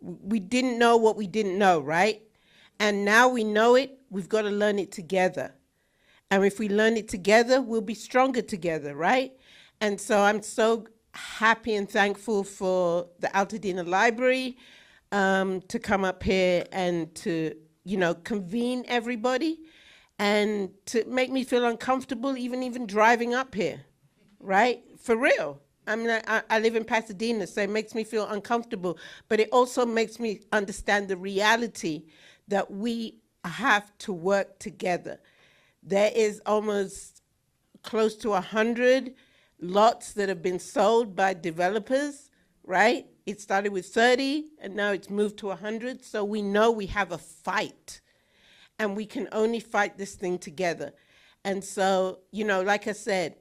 We didn't know what we didn't know, right? And now we know it. We've got to learn it together. And if we learn it together, we'll be stronger together, right? And so I'm so happy and thankful for the Altadena Library to come up here and to, you know, convene everybody and to make me feel uncomfortable even driving up here, right? For real. I mean, I live in Pasadena, so it makes me feel uncomfortable, but it also makes me understand the reality that we have to work together. There is almost close to 100 lots that have been sold by developers, right? It started with 30 and now it's moved to 100. So we know we have a fight and we can only fight this thing together. And so, you know, like I said,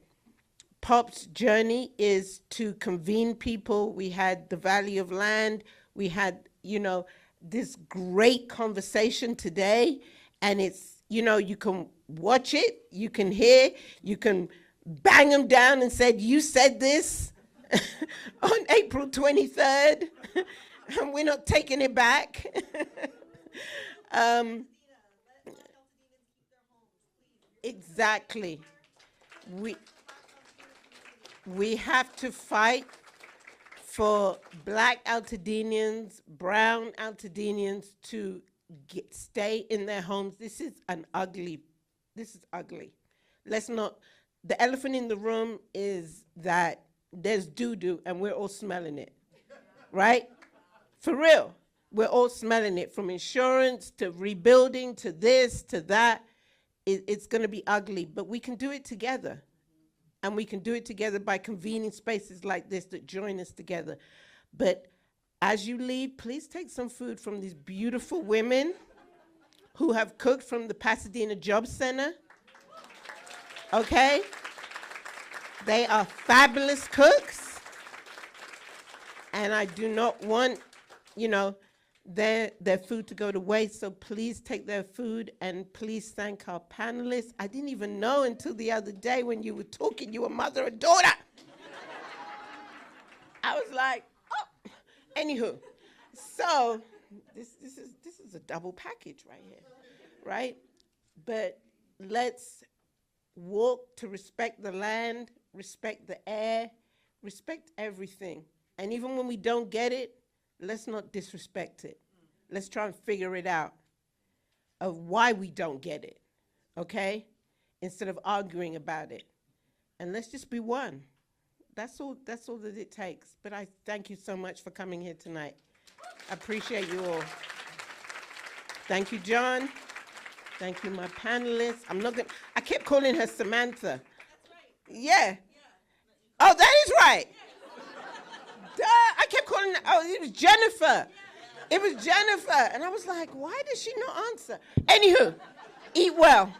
POP's journey is to convene people. We had the Valley of Land. We had, you know, this great conversation today, and it's, you know, you can watch it, you can hear, you can bang them down and say, you said this on April 23rd, and we're not taking it back. Exactly. We have to fight for Black Altadenians, brown Altadenians to stay in their homes. This is ugly. Let's not, the elephant in the room is that there's doo-doo and we're all smelling it, right? For real, we're all smelling it, from insurance to rebuilding to this to that. It's gonna be ugly, but we can do it together. And we can do it together by convening spaces like this that join us together. But as you leave, please take some food from these beautiful women who have cooked from the Pasadena Job Center. Okay? They are fabulous cooks. And I do not want, you know, their food to go to waste, so please take their food and please thank our panelists. I didn't even know until the other day when you were talking, you were mother and daughter. I was like, oh, anywho. So this is a double package right here, right? But let's walk to respect the land, respect the air, respect everything. And even when we don't get it, let's not disrespect it. Let's try and figure it out of why we don't get it, okay? Instead of arguing about it. And let's just be one. That's all that it takes. But I thank you so much for coming here tonight. I appreciate you all. Thank you, John. Thank you, my panelists. I kept calling her Samantha. That's right. Yeah. Oh, that is right. Duh, I kept calling her, oh, it was Jennifer. It was Jennifer. And I was like, why does she not answer? Anywho, eat well.